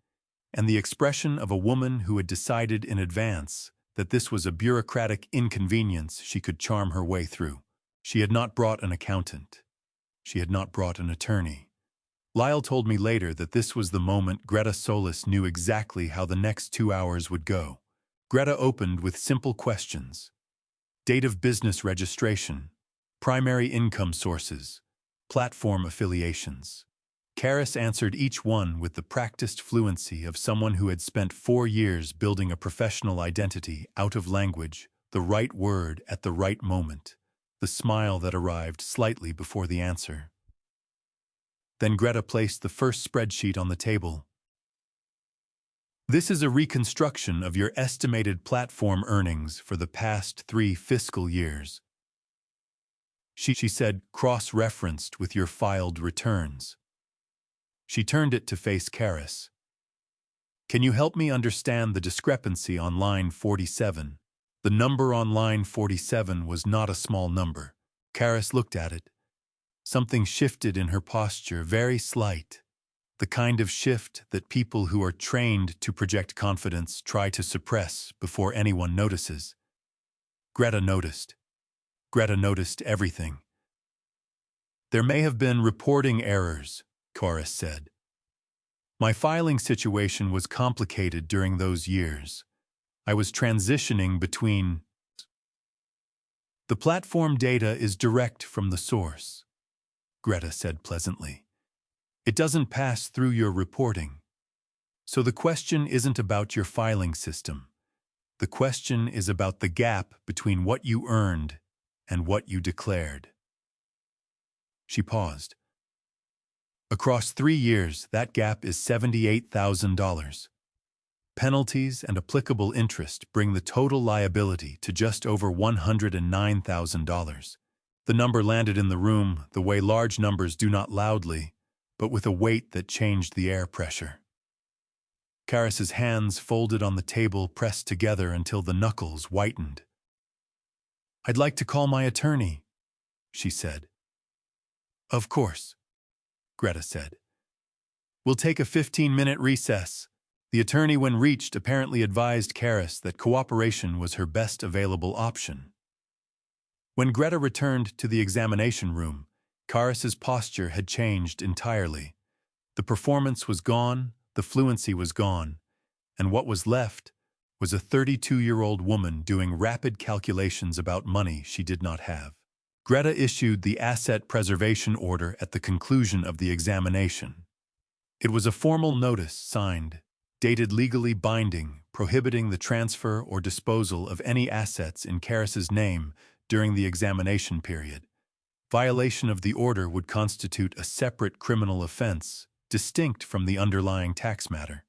and the expression of a woman who had decided in advance that this was a bureaucratic inconvenience she could charm her way through. She had not brought an accountant. She had not brought an attorney. Lyle told me later that this was the moment Greta Solis knew exactly how the next 2 hours would go. Greta opened with simple questions. Date of business registration, primary income sources, platform affiliations. Karis answered each one with the practiced fluency of someone who had spent 4 years building a professional identity out of language, the right word at the right moment, the smile that arrived slightly before the answer. Then Greta placed the first spreadsheet on the table. "This is a reconstruction of your estimated platform earnings for the past 3 fiscal years," she said, cross-referenced with your filed returns. She turned it to face Karis. "Can you help me understand the discrepancy on line 47? The number on line 47 was not a small number." Karis looked at it. Something shifted in her posture, very slight. The kind of shift that people who are trained to project confidence try to suppress before anyone notices. Greta noticed. Greta noticed everything. "There may have been reporting errors," Karis said. "My filing situation was complicated during those years. I was transitioning between. The platform data is direct from the source," Greta said pleasantly. "It doesn't pass through your reporting. So the question isn't about your filing system. The question is about the gap between what you earned and what you declared." She paused. "Across 3 years, that gap is $78,000. Penalties and applicable interest bring the total liability to just over $109,000. The number landed in the room the way large numbers do, not loudly, but with a weight that changed the air pressure. Karis's hands folded on the table pressed together until the knuckles whitened. "I'd like to call my attorney," she said. "Of course," Greta said. "We'll take a 15-minute recess. The attorney, when reached, apparently advised Karis that cooperation was her best available option. When Greta returned to the examination room, Karis's posture had changed entirely. The performance was gone, the fluency was gone, and what was left was a 32-year-old woman doing rapid calculations about money she did not have. Greta issued the asset preservation order at the conclusion of the examination. It was a formal notice signed, dated legally binding, prohibiting the transfer or disposal of any assets in Karis's name during the examination period. Violation of the order would constitute a separate criminal offense, distinct from the underlying tax matter.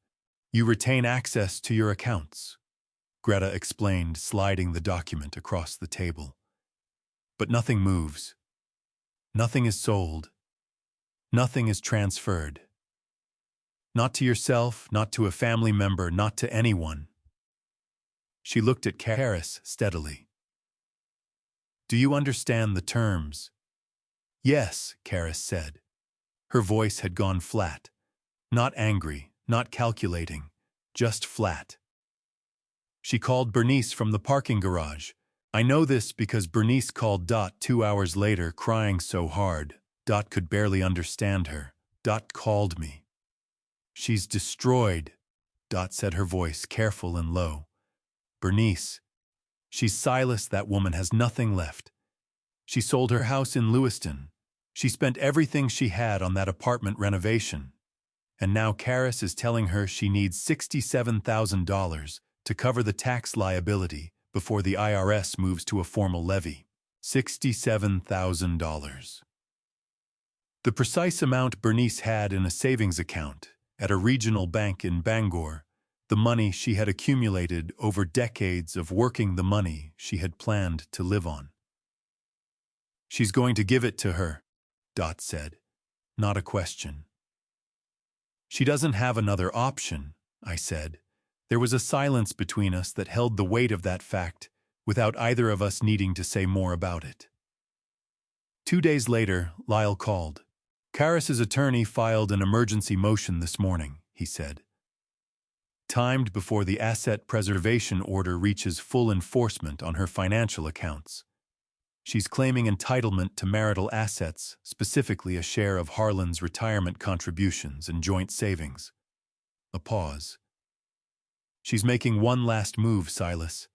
You retain access to your accounts, Greta explained, sliding the document across the table. But nothing moves. Nothing is sold. Nothing is transferred. Not to yourself, not to a family member, not to anyone. She looked at Karis steadily. Do you understand the terms? Yes, Karis said. Her voice had gone flat. Not angry, not calculating, just flat. She called Bernice from the parking garage. I know this because Bernice called Dot 2 hours later, crying so hard. Dot could barely understand her. Dot called me. She's destroyed, Dot said, her voice careful and low. Bernice. She's Silas, that woman has nothing left. She sold her house in Lewiston. She spent everything she had on that apartment renovation. And now Karis is telling her she needs $67,000 to cover the tax liability before the IRS moves to a formal levy. $67,000. The precise amount Bernice had in a savings account at a regional bank in Bangor, the money she had accumulated over decades of working, the money she had planned to live on. She's going to give it to her, Dot said. Not a question. She doesn't have another option, I said. There was a silence between us that held the weight of that fact, without either of us needing to say more about it. 2 days later, Lyle called. Karis's attorney filed an emergency motion this morning, he said. Timed before the asset preservation order reaches full enforcement on her financial accounts. She's claiming entitlement to marital assets, specifically a share of Harlan's retirement contributions and joint savings. A pause. She's making one last move, Silas.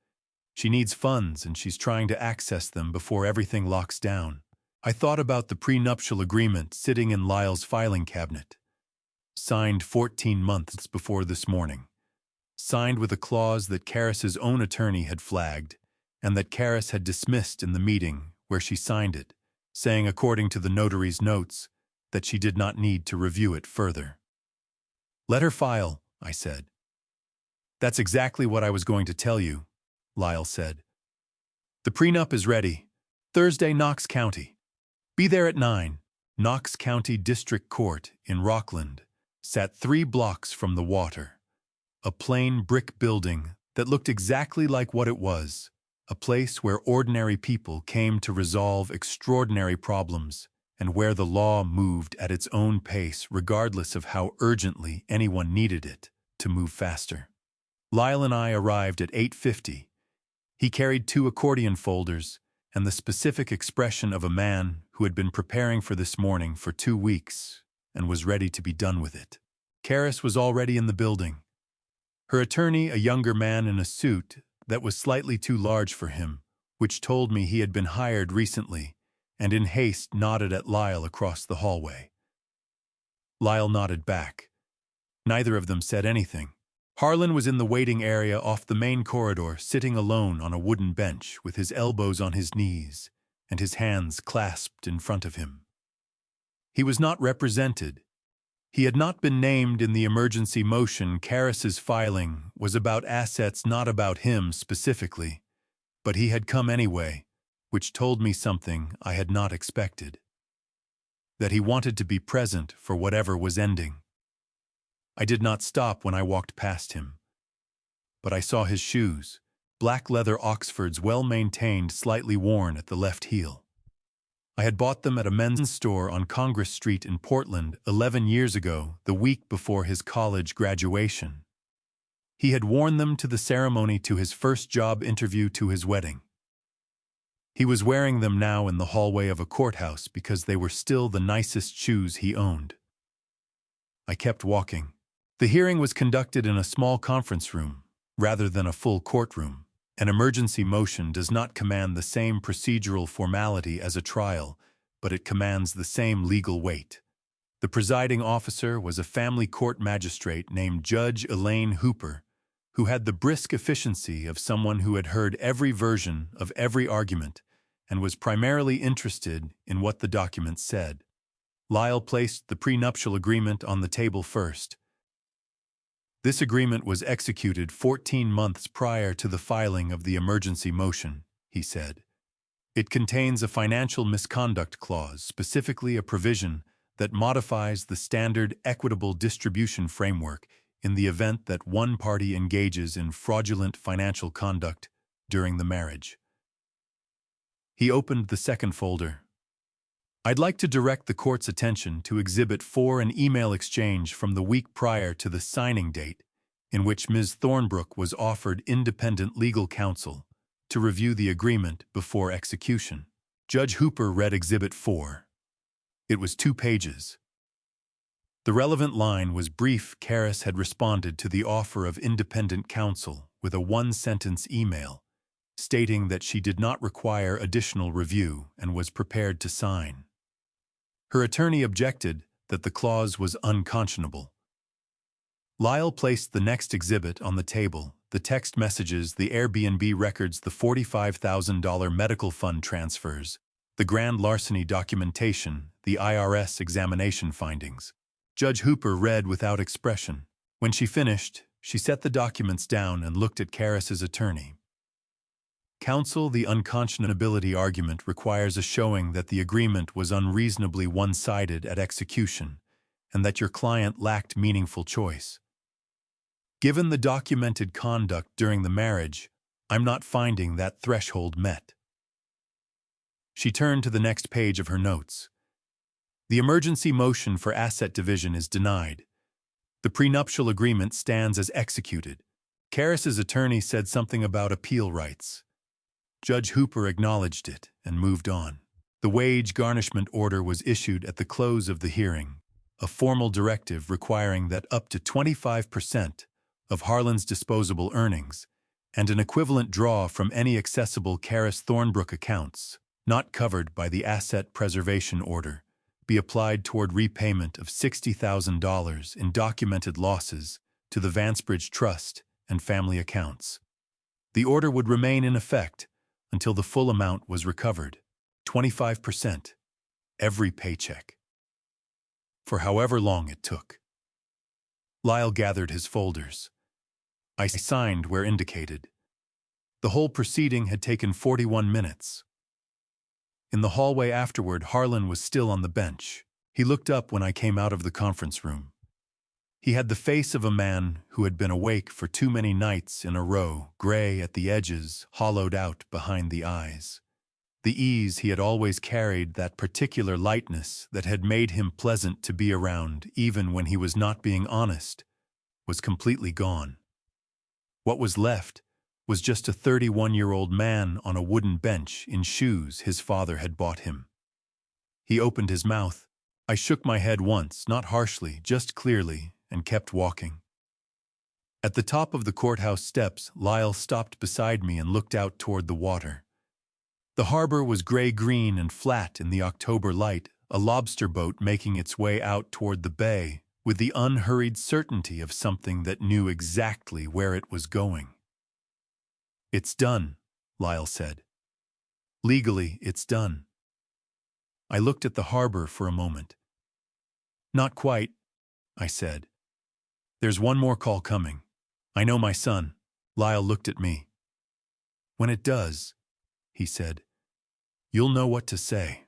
She needs funds and she's trying to access them before everything locks down. I thought about the prenuptial agreement sitting in Lyle's filing cabinet. Signed 14 months before this morning. Signed with a clause that Karis's own attorney had flagged, and that Karis had dismissed in the meeting where she signed it, saying, according to the notary's notes, that she did not need to review it further. Let her file, I said. That's exactly what I was going to tell you, Lyle said. The prenup is ready. Thursday, Knox County. Be there at 9. Knox County District Court in Rockland sat 3 blocks from the water. A plain brick building that looked exactly like what it was, a place where ordinary people came to resolve extraordinary problems and where the law moved at its own pace regardless of how urgently anyone needed it to move faster. Lyle and I arrived at 8:50. He carried 2 accordion folders and the specific expression of a man who had been preparing for this morning for 2 weeks and was ready to be done with it. Karis was already in the building. Her attorney, a younger man in a suit that was slightly too large for him, which told me he had been hired recently, and in haste nodded at Lyle across the hallway. Lyle nodded back. Neither of them said anything. Harlan was in the waiting area off the main corridor, sitting alone on a wooden bench with his elbows on his knees and his hands clasped in front of him. He was not represented. He had not been named in the emergency motion. Karis's filing was about assets, not about him specifically, but he had come anyway, which told me something I had not expected. That he wanted to be present for whatever was ending. I did not stop when I walked past him. But I saw his shoes, black leather Oxfords, well-maintained, slightly worn at the left heel. I had bought them at a men's store on Congress Street in Portland 11 years ago, the week before his college graduation. He had worn them to the ceremony, to his first job interview, to his wedding. He was wearing them now in the hallway of a courthouse because they were still the nicest shoes he owned. I kept walking. The hearing was conducted in a small conference room, rather than a full courtroom. An emergency motion does not command the same procedural formality as a trial, but it commands the same legal weight. The presiding officer was a family court magistrate named Judge Elaine Hooper, who had the brisk efficiency of someone who had heard every version of every argument and was primarily interested in what the document said. Lyle placed the prenuptial agreement on the table first. This agreement was executed 14 months prior to the filing of the emergency motion, he said. It contains a financial misconduct clause, specifically a provision that modifies the standard equitable distribution framework in the event that one party engages in fraudulent financial conduct during the marriage. He opened the second folder. I'd like to direct the court's attention to Exhibit 4, an email exchange from the week prior to the signing date, in which Ms. Thornbrook was offered independent legal counsel to review the agreement before execution. Judge Hooper read Exhibit 4. It was 2 pages. The relevant line was brief. Karis had responded to the offer of independent counsel with a 1-sentence email, stating that she did not require additional review and was prepared to sign. Her attorney objected that the clause was unconscionable. Lyle placed the next exhibit on the table: the text messages, the Airbnb records, the $45,000 medical fund transfers, the grand larceny documentation, the IRS examination findings. Judge Hooper read without expression. When she finished, she set the documents down and looked at Karis's attorney. Counsel, the unconscionability argument requires a showing that the agreement was unreasonably one-sided at execution and that your client lacked meaningful choice. Given the documented conduct during the marriage, I'm not finding that threshold met. She turned to the next page of her notes. The emergency motion for asset division is denied. The prenuptial agreement stands as executed. Karis's attorney said something about appeal rights. Judge Hooper acknowledged it and moved on. The wage garnishment order was issued at the close of the hearing, a formal directive requiring that up to 25% of Harlan's disposable earnings and an equivalent draw from any accessible Karis Thornbrook accounts, not covered by the asset preservation order, be applied toward repayment of $60,000 in documented losses to the Vansbridge Trust and family accounts. The order would remain in effect until the full amount was recovered, 25%, every paycheck, for however long it took. Lyle gathered his folders. I signed where indicated. The whole proceeding had taken 41 minutes. In the hallway afterward, Harlan was still on the bench. He looked up when I came out of the conference room. He had the face of a man who had been awake for too many nights in a row, gray at the edges, hollowed out behind the eyes. The ease he had always carried, that particular lightness that had made him pleasant to be around even when he was not being honest, was completely gone. What was left was just a 31-year-old man on a wooden bench in shoes his father had bought him. He opened his mouth. I shook my head once, not harshly, just clearly, and kept walking. At the top of the courthouse steps, Lyle stopped beside me and looked out toward the water. The harbor was gray-green and flat in the October light, a lobster boat making its way out toward the bay with the unhurried certainty of something that knew exactly where it was going. "It's done," Lyle said. "Legally, it's done." I looked at the harbor for a moment. "Not quite," I said. "There's one more call coming. I know my son." Lyle looked at me. "When it does," he said, "you'll know what to say."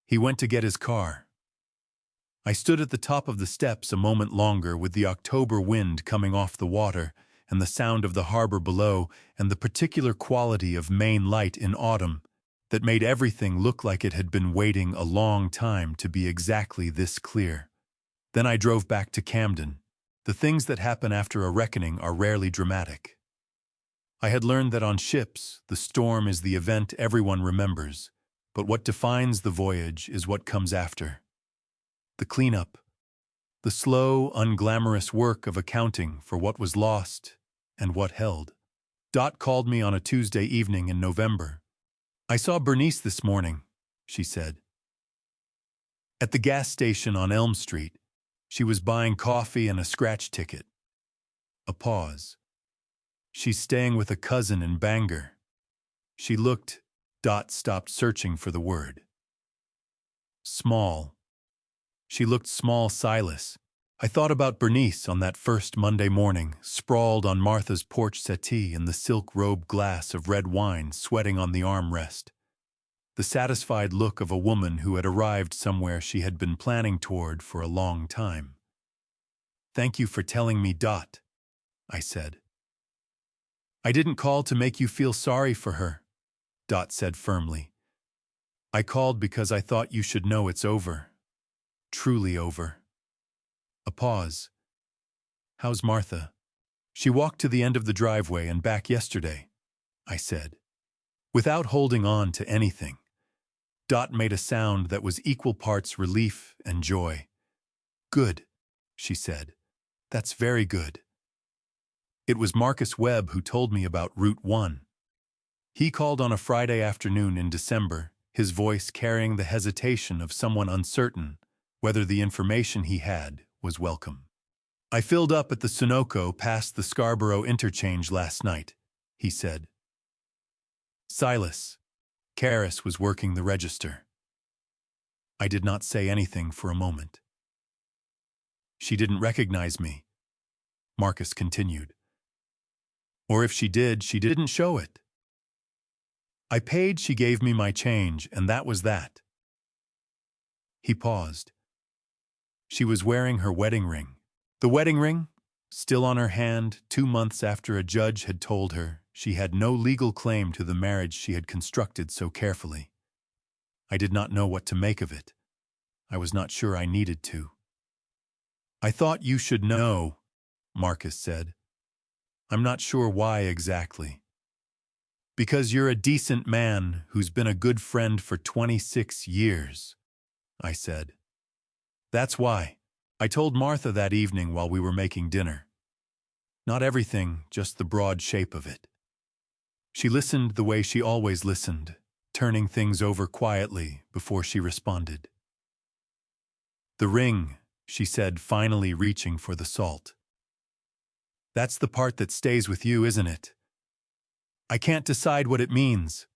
He went to get his car. I stood at the top of the steps a moment longer with the October wind coming off the water and the sound of the harbor below and the particular quality of Maine light in autumn that made everything look like it had been waiting a long time to be exactly this clear. Then I drove back to Camden, The things that happen after a reckoning are rarely dramatic. I had learned that on ships, the storm is the event everyone remembers, but what defines the voyage is what comes after. The cleanup. The slow, unglamorous work of accounting for what was lost and what held. Dot called me on a Tuesday evening in November. "I saw Bernice this morning," she said. "At the gas station on Elm Street. She was buying coffee and a scratch ticket." A pause. "She's staying with a cousin in Bangor." She looked. Dot stopped searching for the word. Small. She looked small, Silas. I thought about Bernice on that first Monday morning, sprawled on Martha's porch settee in the silk-robed glass of red wine sweating on the armrest. The satisfied look of a woman who had arrived somewhere she had been planning toward for a long time. "Thank you for telling me, Dot," I said. "I didn't call to make you feel sorry for her," Dot said firmly. "I called because I thought you should know it's over. Truly over." A pause. "How's Martha?" "She walked to the end of the driveway and back yesterday," I said, without holding on to anything. Dot made a sound that was equal parts relief and joy. "Good," she said. "That's very good." It was Marcus Webb who told me about Route 1. He called on a Friday afternoon in December, his voice carrying the hesitation of someone uncertain whether the information he had was welcome. "I filled up at the Sunoco past the Scarborough interchange last night," he said. "Silas." Karis was working the register. I did not say anything for a moment. "She didn't recognize me," Marcus continued. "Or if she did, she didn't show it. I paid, she gave me my change, and that was that." He paused. She was wearing her wedding ring. The wedding ring, still on her hand 2 months after a judge had told her she had no legal claim to the marriage she had constructed so carefully. I did not know what to make of it. I was not sure I needed to. "I thought you should know," Marcus said. "I'm not sure why exactly." "Because you're a decent man who's been a good friend for 26 years, I said. "That's why." I told Martha that evening while we were making dinner. Not everything, just the broad shape of it. She listened the way she always listened, turning things over quietly before she responded. "The ring," she said, finally reaching for the salt. "That's the part that stays with you, isn't it?" "I can't decide what it means,"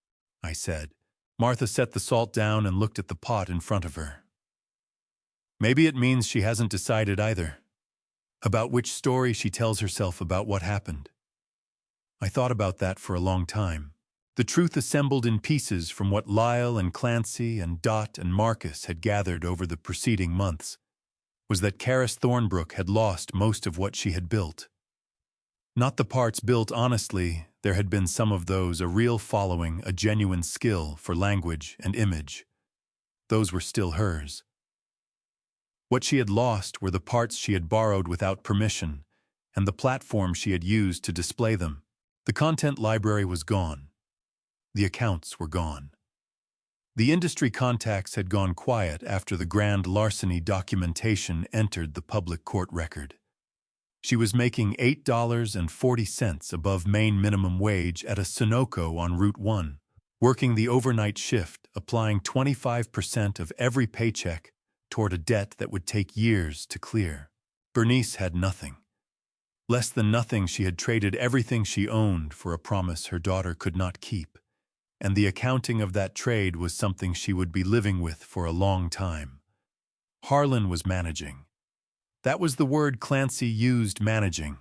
I said. Martha set the salt down and looked at the pot in front of her. "Maybe it means she hasn't decided either. About which story she tells herself about what happened." I thought about that for a long time. The truth assembled in pieces from what Lyle and Clancy and Dot and Marcus had gathered over the preceding months was that Karis Thornbrook had lost most of what she had built. Not the parts built honestly, there had been some of those, a real following, a genuine skill for language and image. Those were still hers. What she had lost were the parts she had borrowed without permission, and the platform she had used to display them. The content library was gone. The accounts were gone. The industry contacts had gone quiet after the grand larceny documentation entered the public court record. She was making $8.40 above Maine minimum wage at a Sunoco on Route 1, working the overnight shift, applying 25% of every paycheck toward a debt that would take years to clear. Bernice had nothing. Less than nothing. She had traded everything she owned for a promise her daughter could not keep, and the accounting of that trade was something she would be living with for a long time. Harlan was managing. That was the word Clancy used, managing.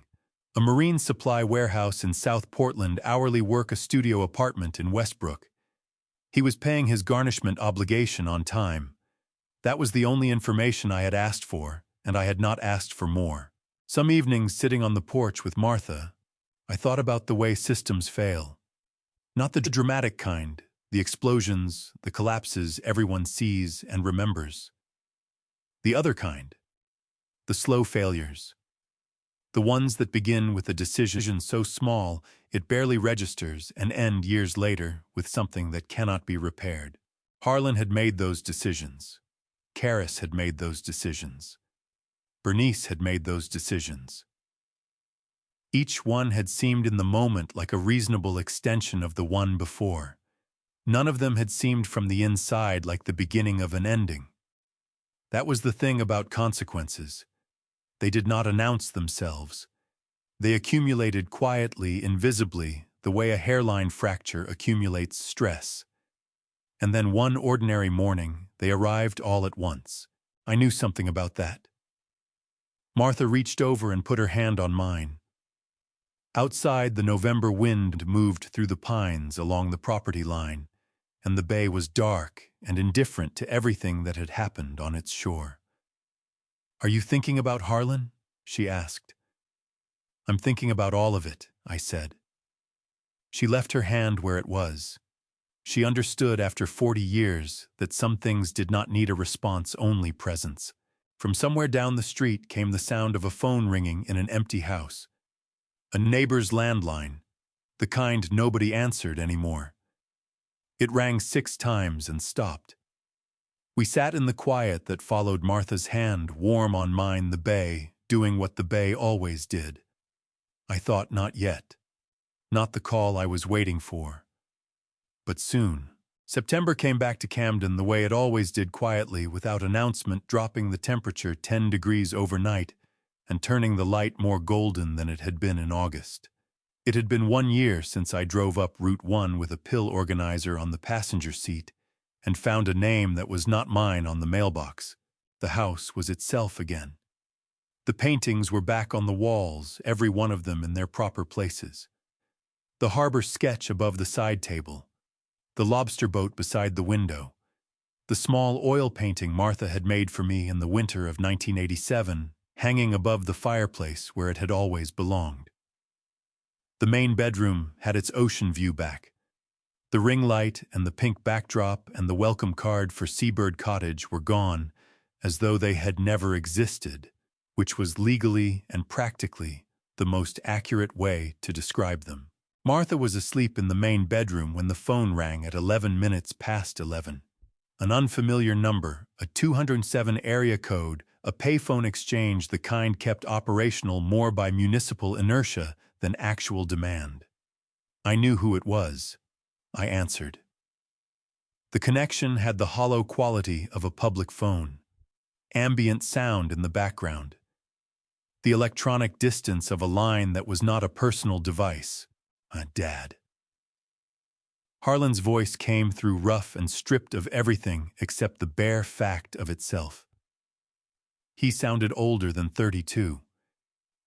A marine supply warehouse in South Portland, hourly work, a studio apartment in Westbrook. He was paying his garnishment obligation on time. That was the only information I had asked for, and I had not asked for more. Some evenings, sitting on the porch with Martha, I thought about the way systems fail. Not the dramatic kind, the explosions, the collapses everyone sees and remembers. The other kind, the slow failures. The ones that begin with a decision so small it barely registers and end years later with something that cannot be repaired. Harlan had made those decisions. Karis had made those decisions. Bernice had made those decisions. Each one had seemed in the moment like a reasonable extension of the one before. None of them had seemed from the inside like the beginning of an ending. That was the thing about consequences. They did not announce themselves. They accumulated quietly, invisibly, the way a hairline fracture accumulates stress. And then one ordinary morning, they arrived all at once. I knew something about that. Martha reached over and put her hand on mine. Outside, the November wind moved through the pines along the property line, and the bay was dark and indifferent to everything that had happened on its shore. "Are you thinking about Harlan?" she asked. "I'm thinking about all of it," I said. She left her hand where it was. She understood after 40 years that some things did not need a response, only presence. From somewhere down the street came the sound of a phone ringing in an empty house. A neighbor's landline, the kind nobody answered anymore. It rang 6 times and stopped. We sat in the quiet that followed Martha's hand warm on mine, the bay, doing what the bay always did. I thought not yet. Not the call I was waiting for. But soon. September came back to Camden the way it always did, quietly, without announcement, dropping the temperature 10 degrees overnight and turning the light more golden than it had been in August. It had been 1 year since I drove up Route 1 with a pill organizer on the passenger seat and found a name that was not mine on the mailbox. The house was itself again. The paintings were back on the walls, every one of them in their proper places. The harbor sketch above the side table, the lobster boat beside the window, the small oil painting Martha had made for me in the winter of 1987, hanging above the fireplace where it had always belonged. The main bedroom had its ocean view back. The ring light and the pink backdrop and the welcome card for Seabird Cottage were gone, as though they had never existed, which was legally and practically the most accurate way to describe them. Martha was asleep in the main bedroom when the phone rang at 11 minutes past 11. An unfamiliar number, a 207 area code, a payphone exchange, the kind kept operational more by municipal inertia than actual demand. I knew who it was. I answered. The connection had the hollow quality of a public phone. Ambient sound in the background. The electronic distance of a line that was not a personal device. Dad. Harlan's voice came through rough and stripped of everything except the bare fact of itself. He sounded older than 32.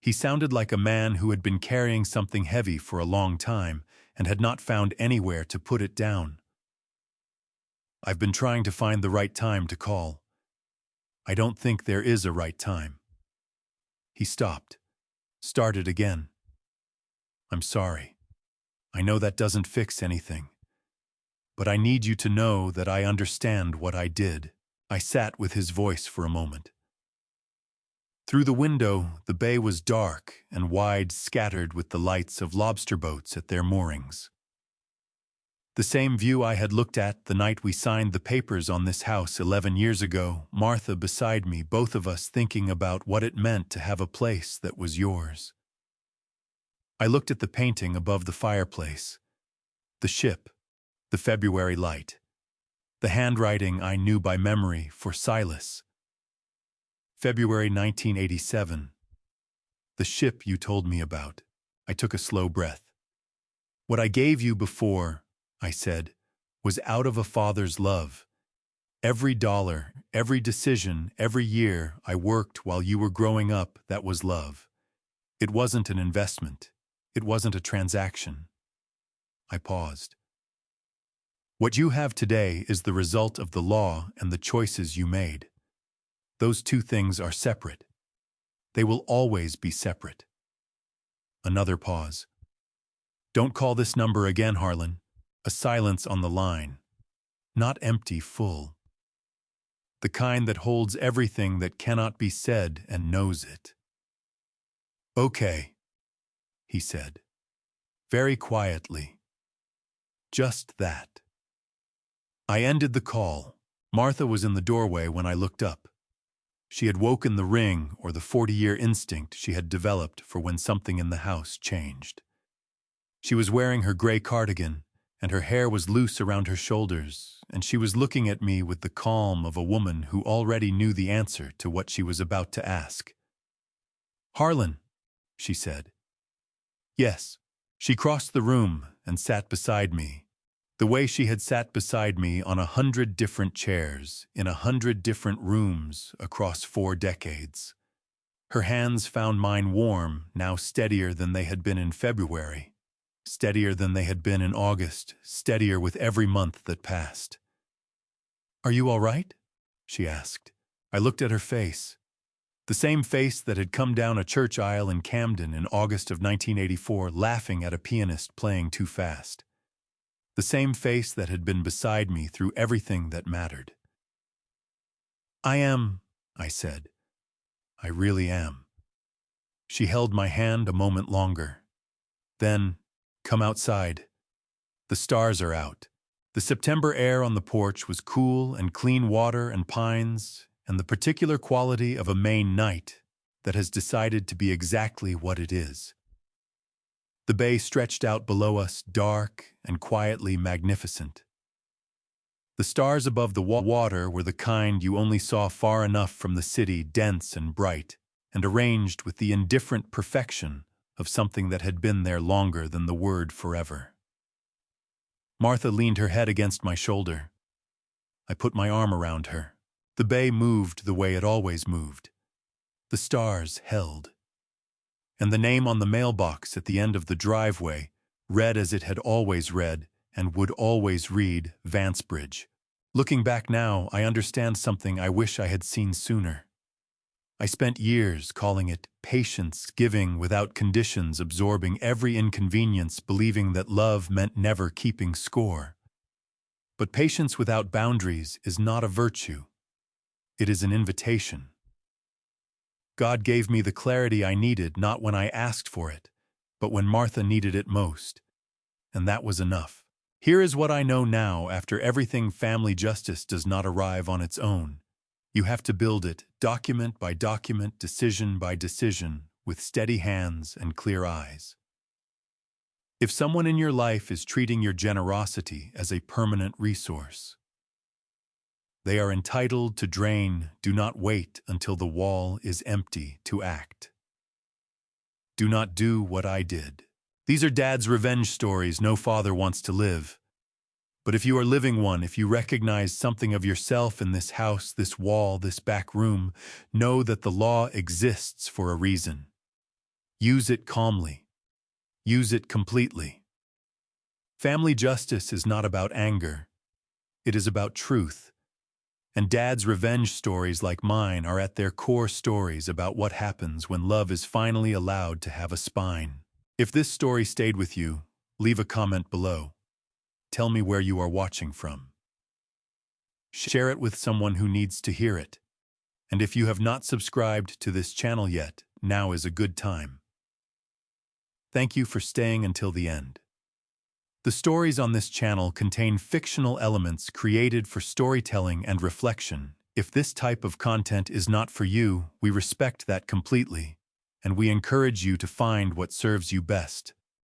He sounded like a man who had been carrying something heavy for a long time and had not found anywhere to put it down. "I've been trying to find the right time to call. I don't think there is a right time." He stopped, started again. "I'm sorry. I know that doesn't fix anything. But I need you to know that I understand what I did." I sat with his voice for a moment. Through the window, the bay was dark and wide, scattered with the lights of lobster boats at their moorings. The same view I had looked at the night we signed the papers on this house 11 years ago, Martha beside me, both of us thinking about what it meant to have a place that was yours. I looked at the painting above the fireplace, the ship, the February light, the handwriting I knew by memory for Silas. February 1987. The ship you told me about. I took a slow breath. "What I gave you before," I said, "was out of a father's love. Every dollar, every decision, every year I worked while you were growing up, that was love. It wasn't an investment. It wasn't a transaction." I paused. "What you have today is the result of the law and the choices you made. Those two things are separate. They will always be separate." Another pause. "Don't call this number again, Harlan." A silence on the line. Not empty, full. The kind that holds everything that cannot be said and knows it. Okay, he said, very quietly. Just that. I ended the call. Martha was in the doorway when I looked up. She had woken the ring or the 40-year instinct she had developed for when something in the house changed. She was wearing her gray cardigan, and her hair was loose around her shoulders, and she was looking at me with the calm of a woman who already knew the answer to what she was about to ask. "Harlan," she said. "Yes." She crossed the room and sat beside me, the way she had sat beside me on 100 different chairs, in 100 different rooms across 4 decades. Her hands found mine warm, now steadier than they had been in February, steadier than they had been in August, steadier with every month that passed. "Are you all right?" she asked. I looked at her face. The same face that had come down a church aisle in Camden in August of 1984 laughing at a pianist playing too fast. The same face that had been beside me through everything that mattered. "I am," I said. "I really am." She held my hand a moment longer. Then, "Come outside. The stars are out." The September air on the porch was cool and clean water and pines, and the particular quality of a Maine night that has decided to be exactly what it is. The bay stretched out below us, dark and quietly magnificent. The stars above the water were the kind you only saw far enough from the city, dense and bright, and arranged with the indifferent perfection of something that had been there longer than the word forever. Martha leaned her head against my shoulder. I put my arm around her. The bay moved the way it always moved. The stars held. And the name on the mailbox at the end of the driveway read as it had always read and would always read, Vancebridge. Looking back now, I understand something I wish I had seen sooner. I spent years calling it patience, giving without conditions, absorbing every inconvenience, believing that love meant never keeping score. But patience without boundaries is not a virtue. It is an invitation. God gave me the clarity I needed not when I asked for it, but when Martha needed it most. And that was enough. Here is what I know now after everything: family justice does not arrive on its own. You have to build it, document by document, decision by decision, with steady hands and clear eyes. If someone in your life is treating your generosity as a permanent resource, they are entitled to drain. Do not wait until the wall is empty to act. Do not do what I did. These are Dad's revenge stories no father wants to live. But if you are living one, if you recognize something of yourself in this house, this wall, this back room, know that the law exists for a reason. Use it calmly. Use it completely. Family justice is not about anger. It is about truth. And Dad's revenge stories like mine are at their core stories about what happens when love is finally allowed to have a spine. If this story stayed with you, leave a comment below. Tell me where you are watching from. Share it with someone who needs to hear it. And if you have not subscribed to this channel yet, now is a good time. Thank you for staying until the end. The stories on this channel contain fictional elements created for storytelling and reflection. If this type of content is not for you, we respect that completely, and we encourage you to find what serves you best.